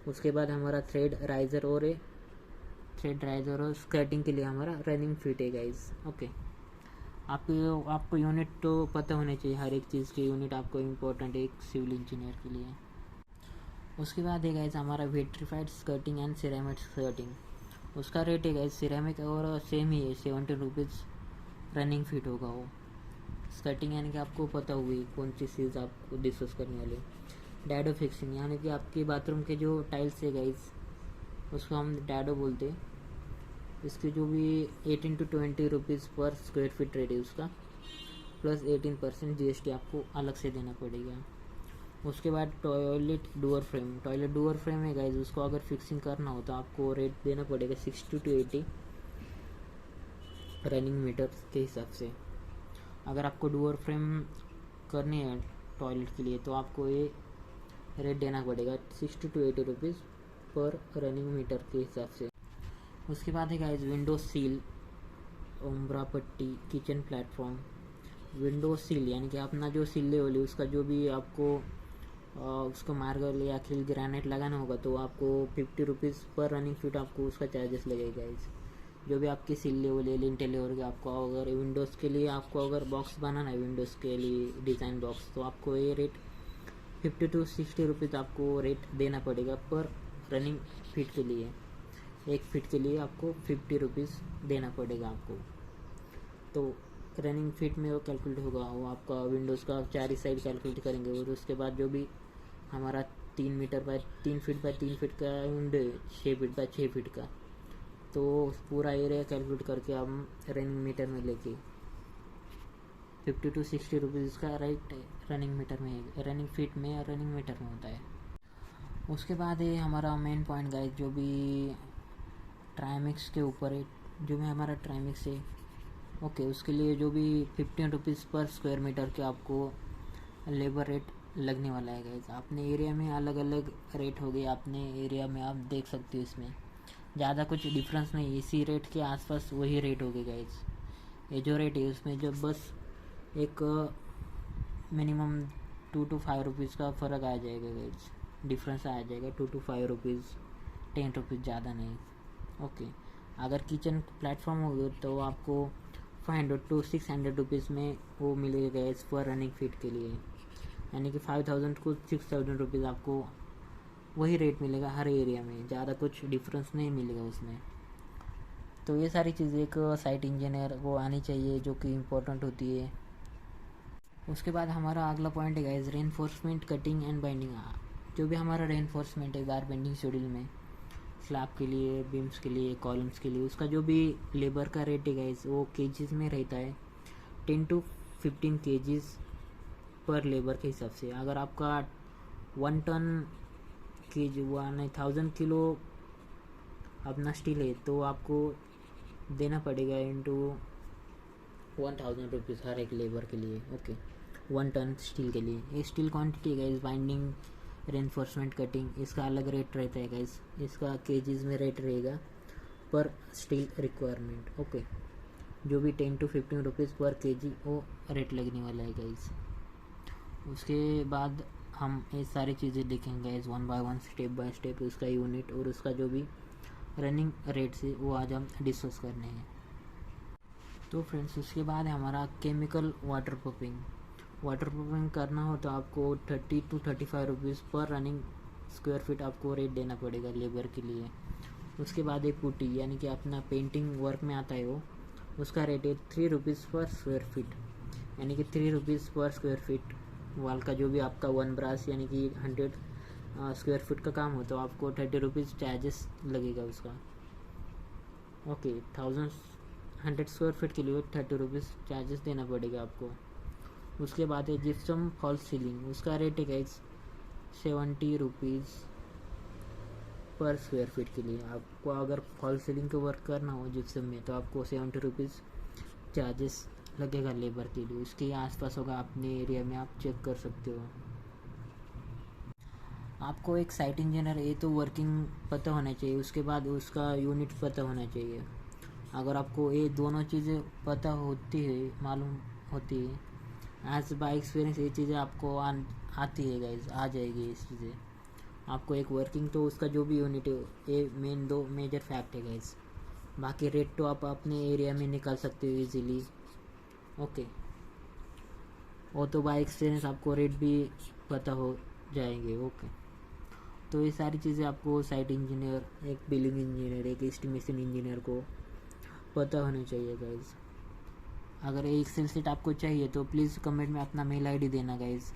उसके बाद हमारा थ्रेड राइज़र और स्कर्टिंग के लिए हमारा रनिंग फीट है गाइस। ओके, आपको यूनिट तो पता होने चाहिए, हर एक चीज़ के यूनिट आपको इम्पोर्टेंट है एक सिविल इंजीनियर के लिए। उसके बाद है गाइस हमारा vitrified skirting and ceramic skirting, उसका रेट है गाइस सिरेमिक और सेम ही है 70 रुपीज़ रनिंग फीट होगा वो। स्कर्टिंग यानी कि आपको पता हुई कौन सी चीज़ आपको डिस्कस करने वाले। डैडो फिक्सिंग यानी कि आपके बाथरूम के जो टाइल्स है गाइस उसको हम डैडो बोलते हैं। इसकी जो भी 18 to 20 रुपीज़ पर स्क्वायर फीट रेट है उसका, प्लस 18% GST आपको अलग से देना पड़ेगा। उसके बाद टॉयलेट डोर फ्रेम है गाइस, उसको अगर फिक्सिंग करना हो तो आपको रेट देना पड़ेगा 60 to 80 रनिंग मीटर के हिसाब से। अगर आपको डोर फ्रेम करनी है टॉयलेट के लिए तो आपको ये रेट देना पड़ेगा 60 to 80 रुपीज़ पर रनिंग मीटर के हिसाब से। उसके बाद है गाइस विंडो सील, उम्ब्रा पट्टी, किचन प्लेटफॉर्म। विंडो सील यानी कि अपना जो सिल्ले वाली उसका जो भी आपको उसको मार्बल या अक्रिलिक ग्रेनाइट लगाना होगा तो आपको 50 रुपीज़ पर रनिंग फीट आपको उसका चार्जेस लगेगा गाइस। जो भी आपकी सिल्ले वाले लिंटेल लेवल के आपको अगर विंडोज़ के लिए आपको अगर बॉक्स बनाना है विंडोज़ के लिए डिज़ाइन बॉक्स तो आपको ये रेट 50 to 60 रुपीज़ आपको रेट देना पड़ेगा पर रनिंग फीट के लिए। एक फीट के लिए आपको 50 रुपीज़ देना पड़ेगा आपको। तो रनिंग फीट में वो कैलकुलेट होगा, वो आपका विंडोज़ का 4 साइड कैलकुलेट करेंगे और उसके बाद जो भी हमारा 3 फीट बाय 3 फीट का विंडो है 6 फीट बाय 6 फीट का, तो पूरा एरिया कैलकुलेट करके हम रनिंग मीटर में लेके 50 to 60 रुपीज़ का राइट रनिंग मीटर में, रनिंग फीट में या रनिंग मीटर में होता है। उसके बाद है हमारा मेन पॉइंट गाइस जो भी ट्राइमिक्स के ऊपर है, जो भी हमारा ट्राइमिक्स है ओके, उसके लिए जो भी 15 रुपीज़ पर स्क्वायर मीटर के आपको लेबर रेट लगने वाला है गाइज। अपने एरिया में अलग अलग रेट हो गए, अपने एरिया में आप देख सकते हो, इसमें ज़्यादा कुछ डिफरेंस नहीं, इसी रेट के आसपास वही रेट हो गए गाइज। ये जो रेट है उसमें जब बस एक मिनिमम 2 to 5 रुपीज़ का फ़र्क आ जाएगा गाइज, डिफरेंस आ जाएगा 2 to 5 रुपीज़, 10 रुपीज़, ज़्यादा नहीं ओके। अगर किचन प्लेटफॉर्म होगा तो आपको 500 to 600 रुपीज़ में वो मिलेगा गैस पर रनिंग फीट के लिए, यानी कि 5000 को 6000 रुपीज़ आपको वही रेट मिलेगा हर एरिया में, ज़्यादा कुछ डिफरेंस नहीं मिलेगा उसमें। तो ये सारी चीज़ें एक साइट इंजीनियर को आनी चाहिए, जो कि इम्पोर्टेंट होती है। उसके बाद हमारा अगला पॉइंट है guys, reinforcement, cutting and binding. जो भी हमारा रेनफोर्समेंट है बार बेंडिंग शेड्यूल में, स्लैब के लिए, बीम्स के लिए, कॉलम्स के लिए, उसका जो भी लेबर का रेट है गाइस वो केजीज़ में रहता है, 10 to 15 केजीज़ पर लेबर के हिसाब से। अगर आपका 1 टन केजी 1000 किलो अपना स्टील है तो आपको देना पड़ेगा इंटू 1000 रुपीज़ हर एक लेबर के लिए ओके, 1 टन स्टील के लिए। ये steel quantity guys, binding, reinforcement, cutting, इसका अलग रेट रहता है गाइस, इसका केजीज़ में रेट रहेगा पर स्टील रिक्वायरमेंट ओके। जो भी 10 to 15 रुपीज़ पर केजी वो रेट लगने वाला है गाइस। उसके बाद हम ये सारी चीज़ें लिखेंगे guys 1 by 1, step by step, उसका यूनिट और उसका जो भी रनिंग रेट से वो आज हम डिस्कस करने हैं। तो फ्रेंड्स उसके बाद है हमारा chemical water proofing. Water proofing करना हो तो आपको 30 to 35 रुपीज़ पर रनिंग स्क्वायर फीट आपको रेट देना पड़ेगा लेबर के लिए। उसके बाद एक पुट्टी, यानी कि अपना पेंटिंग वर्क में आता है वो, उसका रेट है 3 रुपीज़ पर स्क्वायर फीट, यानी कि 3 रुपीज़ पर स्क्वायर फीट। वाल का जो भी आपका 1 ब्रास यानी कि 100 स्क्वायर फीट का काम हो तो आपको 30 रुपीज़ चार्जेस लगेगा उसका ओके। 100 स्क्वायर फीट के लिए 30 रुपीज़ चार्जेस देना पड़ेगा आपको। उसके बाद है जिप्सम फॉल्स सीलिंग, उसका रेट है गाइस 70 रुपीज़ पर स्क्वायर फीट के लिए। आपको अगर फॉल्स सीलिंग का वर्क करना हो जिप्सम में तो आपको 70 रुपीज़ चार्जेस लगेगा लेबर के लिए। उसके आसपास होगा अपने एरिया में, आप चेक कर सकते हो। आपको एक साइट इंजीनियर ये तो वर्किंग पता होना चाहिए, उसके बाद उसका यूनिट पता होना चाहिए। अगर आपको ये दोनों चीज़ें पता होती है, मालूम होती है, एज बाय एक्सपीरियंस ये चीज़ें आपको आती है गाइज, आ जाएगी इस चीज़ें आपको। एक वर्किंग तो उसका जो भी यूनिट है, ये मेन 2 मेजर फैक्ट है गाइज। बाकी रेट तो आप अपने एरिया में निकाल सकते हो इजीली ओके। वो तो बाय एक्सपीरियंस आपको रेट भी पता हो जाएंगे ओके। तो ये सारी चीज़ें आपको साइट इंजीनियर, एक बिलिंग इंजीनियर, एक एस्टिमेशन इंजीनियर को पता होना चाहिए गाइज। अगर ये एक्सेल सीट आपको चाहिए तो प्लीज़ कमेंट में अपना मेल आईडी देना गाइज,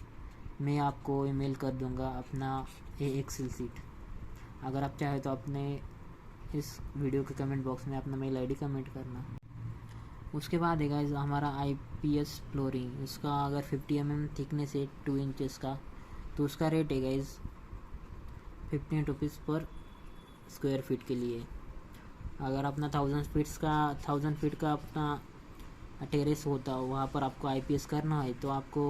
मैं आपको ईमेल कर दूंगा अपना ये एक्सेल सीट। अगर आप चाहे तो अपने इस वीडियो के कमेंट बॉक्स में अपना मेल आईडी कमेंट करना। उसके बाद है गाइज हमारा आईपीएस फ्लोरिंग, उसका अगर 50 mm थिकनेस है 2 इंचेस का तो उसका रेट है गाइज 15 रुपीज़ पर स्क्वायर फीट के लिए। अगर अपना 1000 फीट का अपना टेरेस होता है वहाँ पर आपको आईपीएस करना है तो आपको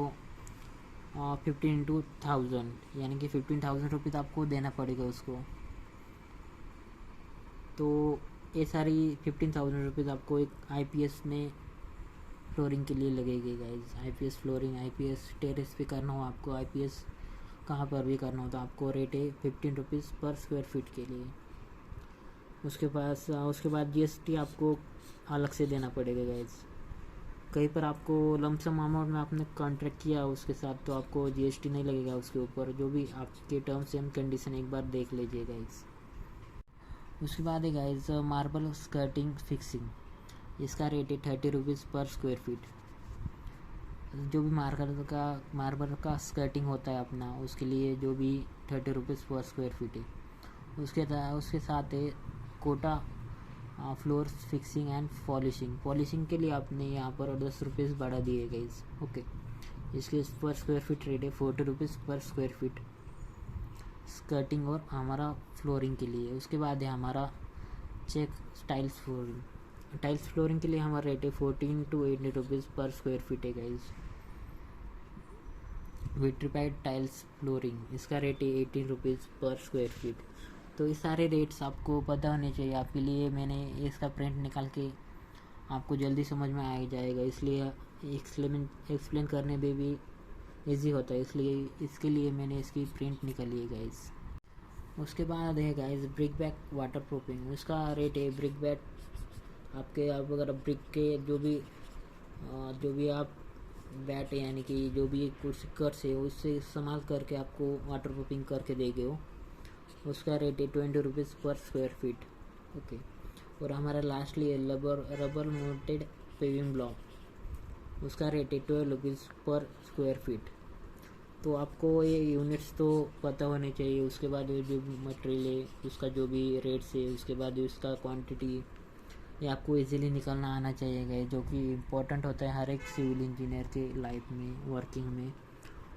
15 into 1000 यानी कि 15,000 रुपीज़ आपको देना पड़ेगा उसको। तो ये सारी 15,000 रुपीज़ आपको एक आईपीएस में फ्लोरिंग के लिए लगेगी guys. IPS flooring, IPS terrace पे करना हो आपको, आईपीएस कहाँ पर भी करना हो तो आपको रेट है 15 रुपीज़ पर स्क्वायर फीट के लिए। उसके बाद जीएसटी आपको अलग से देना पड़ेगा गाइज। कहीं पर आपको लमसम अमाउंट में आपने कॉन्ट्रैक्ट किया उसके साथ तो आपको जीएसटी नहीं लगेगा उसके ऊपर। जो भी आपके टर्म्स एंड कंडीशन एक बार देख लीजिए गाइज। उसके बाद है गाइज मार्बल स्कर्टिंग फिक्सिंग, इसका रेट है 30 रुपीज़ पर स्क्वायर फीट। जो भी मार्बल का स्कर्टिंग होता है अपना, उसके लिए जो भी 30 रुपीज़ पर स्क्वायर फीट है। उसके साथ है Kota floor fixing and polishing के लिए आपने यहाँ पर 10 रुपीज़ बढ़ा दिए गाइज ओके। इसके पर स्क्वायर फीट रेट है 40 रुपीज़ पर स्क्वायर फीट स्कर्टिंग और हमारा फ्लोरिंग के लिए। उसके बाद है हमारा चेक टाइल्स फ्लोरिंग के लिए हमारा रेट है 14 to 18 रुपीज़ पर स्क्वायर फीट है गाइज। विट्रीफाइड टाइल्स फ्लोरिंग इसका रेट है 18 रुपीज़ पर स्क्वायर फीट। तो ये सारे रेट्स आपको पता होने चाहिए, आपके लिए मैंने इसका प्रिंट निकाल के आपको जल्दी समझ में आ जाएगा, इसलिए एक्सप्लेन करने में भी इजी होता है, इसलिए इसके लिए मैंने इसकी प्रिंट निकाली है गाइज। उसके बाद है guys brick back water proofing. उसका रेट है ब्रिक बैक आपके, आप अगर ब्रिक के जो भी आप बैट यानी कि जो भी कुछ कर से उससे इस्तेमाल करके आपको वाटर प्रूफिंग करके देंगे हो, उसका रेट है 20 रुपीज़ पर स्क्वायर फीट। ओके। और हमारा लास्टली है रबर माउंटेड पेविंग ब्लॉक, उसका रेट है 12 रुपीज़ पर स्क्वायर फीट। तो आपको ये यूनिट्स तो पता होने चाहिए, उसके बाद जो मटेरियल है उसका जो भी रेट्स है, उसके बाद उसका क्वांटिटी, ये आपको इजीली निकालना आना चाहिए, जो कि इम्पोर्टेंट होता है हर एक सिविल इंजीनियर के लाइफ में, वर्किंग में,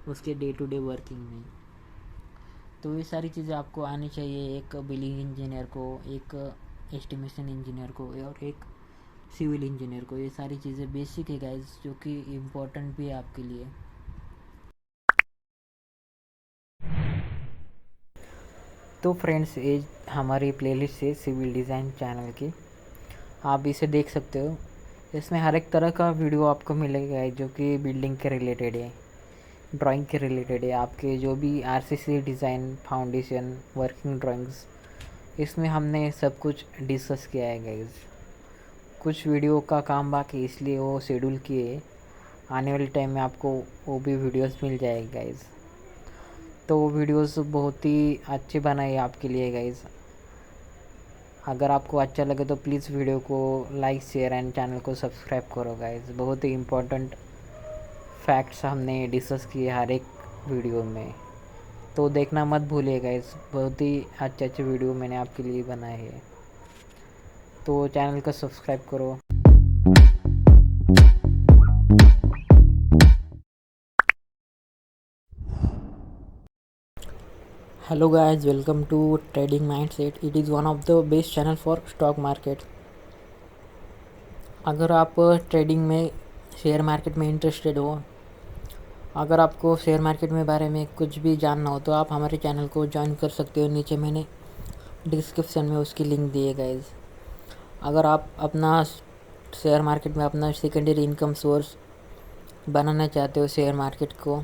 उसके डे टू डे वर्किंग में। तो ये सारी चीज़ें आपको आनी चाहिए एक बिल्डिंग इंजीनियर को, एक एस्टिमेशन इंजीनियर को और एक सिविल इंजीनियर को। ये सारी चीज़ें बेसिक है गाइज, जो कि इम्पोर्टेंट भी है आपके लिए। तो फ्रेंड्स, ये हमारी प्लेलिस्ट है सिविल डिज़ाइन चैनल की, आप इसे देख सकते हो। इसमें हर एक तरह का वीडियो आपको मिलेगा जो कि बिल्डिंग के रिलेटेड है, ड्राइंग के रिलेटेड है, आपके जो भी RCC design, foundation, working drawings, इसमें हमने सब कुछ डिस्कस किया है गाइज। कुछ वीडियो का काम बाकी इसलिए वो शेड्यूल किए, आने वाले टाइम में आपको वो भी वीडियोस मिल जाएगी गाइज। तो वो वीडियोस बहुत ही अच्छे बनाए आपके लिए गाइज। अगर आपको अच्छा लगे तो प्लीज़ वीडियो को लाइक, शेयर एंड चैनल को सब्सक्राइब करो गाइज। बहुत ही इम्पोर्टेंट फैक्ट्स हमने डिस्कस किए हर एक वीडियो में, तो देखना मत भूलिए गाइज। बहुत ही अच्छे अच्छे वीडियो मैंने आपके लिए बनाए हैं, तो चैनल को सब्सक्राइब करो। Hello guys, welcome to Trading Mindset. It is one of the best channel for stock market. अगर आप ट्रेडिंग में, शेयर मार्केट में इंटरेस्टेड हो, अगर आपको शेयर मार्केट में बारे में कुछ भी जानना हो तो आप हमारे चैनल को ज्वाइन कर सकते हो। नीचे मैंने डिस्क्रिप्शन में उसकी लिंक दी है गाइज। अगर आप अपना शेयर मार्केट में अपना सेकेंडरी इनकम सोर्स बनाना चाहते हो शेयर मार्केट को,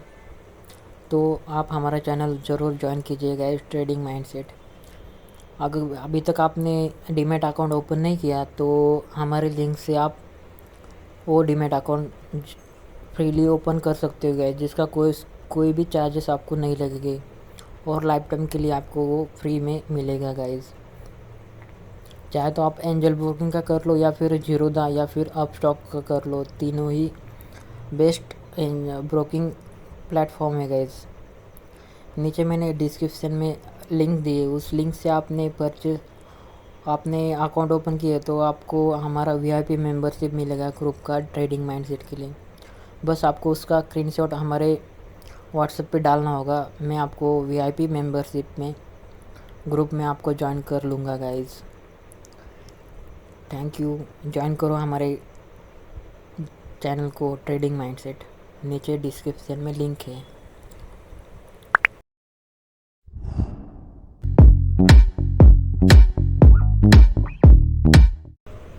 तो आप हमारा चैनल ज़रूर ज्वाइन कीजिएगा, ट्रेडिंग माइंडसेट। अगर अभी तक आपने डीमैट अकाउंट ओपन नहीं किया तो हमारे लिंक से आप वो डीमैट अकाउंट फ्रीली ओपन कर सकते हो गाइस, जिसका कोई भी चार्जेस आपको नहीं लगेंगे और लाइफ टाइम के लिए आपको वो फ्री में मिलेगा गाइस। चाहे तो आप एंजल ब्रोकिंग का कर लो या फिर जीरोधा या फिर अपस्टॉक का कर लो, तीनों ही बेस्ट ब्रोकिंग प्लेटफॉर्म है गाइस। नीचे मैंने डिस्क्रिप्शन में लिंक दी है, उस लिंक से आपने अकाउंट ओपन किया तो आपको हमारा वीआईपी मेंबरशिप मिलेगा ग्रुप का, ट्रेडिंग माइंडसेट के लिए। बस आपको उसका स्क्रीनशॉट हमारे व्हाट्सएप पे डालना होगा, मैं आपको वीआईपी मेंबरशिप में ग्रुप में आपको ज्वाइन कर लूँगा गाइज। थैंक यू, ज्वाइन करो हमारे चैनल को ट्रेडिंग माइंडसेट, नीचे डिस्क्रिप्शन में लिंक है।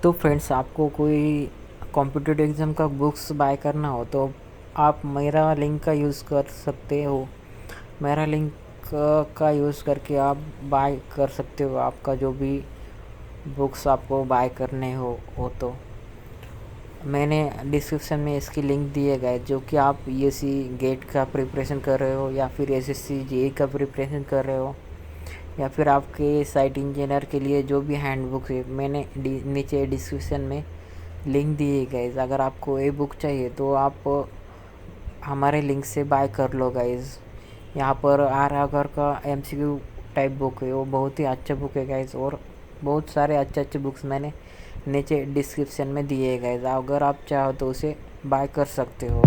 तो फ्रेंड्स, आपको कोई कॉम्पिटिटिव एग्ज़ाम का बुक्स बाय करना हो तो आप मेरा लिंक का यूज़ कर सकते हो। मेरा लिंक का यूज़ करके आप बाय कर सकते हो आपका जो भी बुक्स आपको बाय करने हो तो मैंने डिस्क्रिप्शन में इसकी लिंक दी है गाइस। जो कि आप यूपीएससी गेट का प्रिपरेशन कर रहे हो या फिर एसएससी जेईई का प्रिपरेशन कर रहे हो या फिर आपके साइट इंजीनियर के लिए जो भी हैंड बुक है, मैंने नीचे डिस्क्रिप्शन में लिंक दी है गाइज। अगर आपको ये बुक चाहिए तो आप हमारे लिंक से बाय कर लो गाइज। यहाँ पर आर आगर का एमसीक्यू टाइप बुक है, वो बहुत ही अच्छा बुक है गाइज, और बहुत सारे अच्छे अच्छे बुक्स मैंने नीचे डिस्क्रिप्शन में दिए है गाइज। अगर आप चाहो तो उसे बाय कर सकते हो।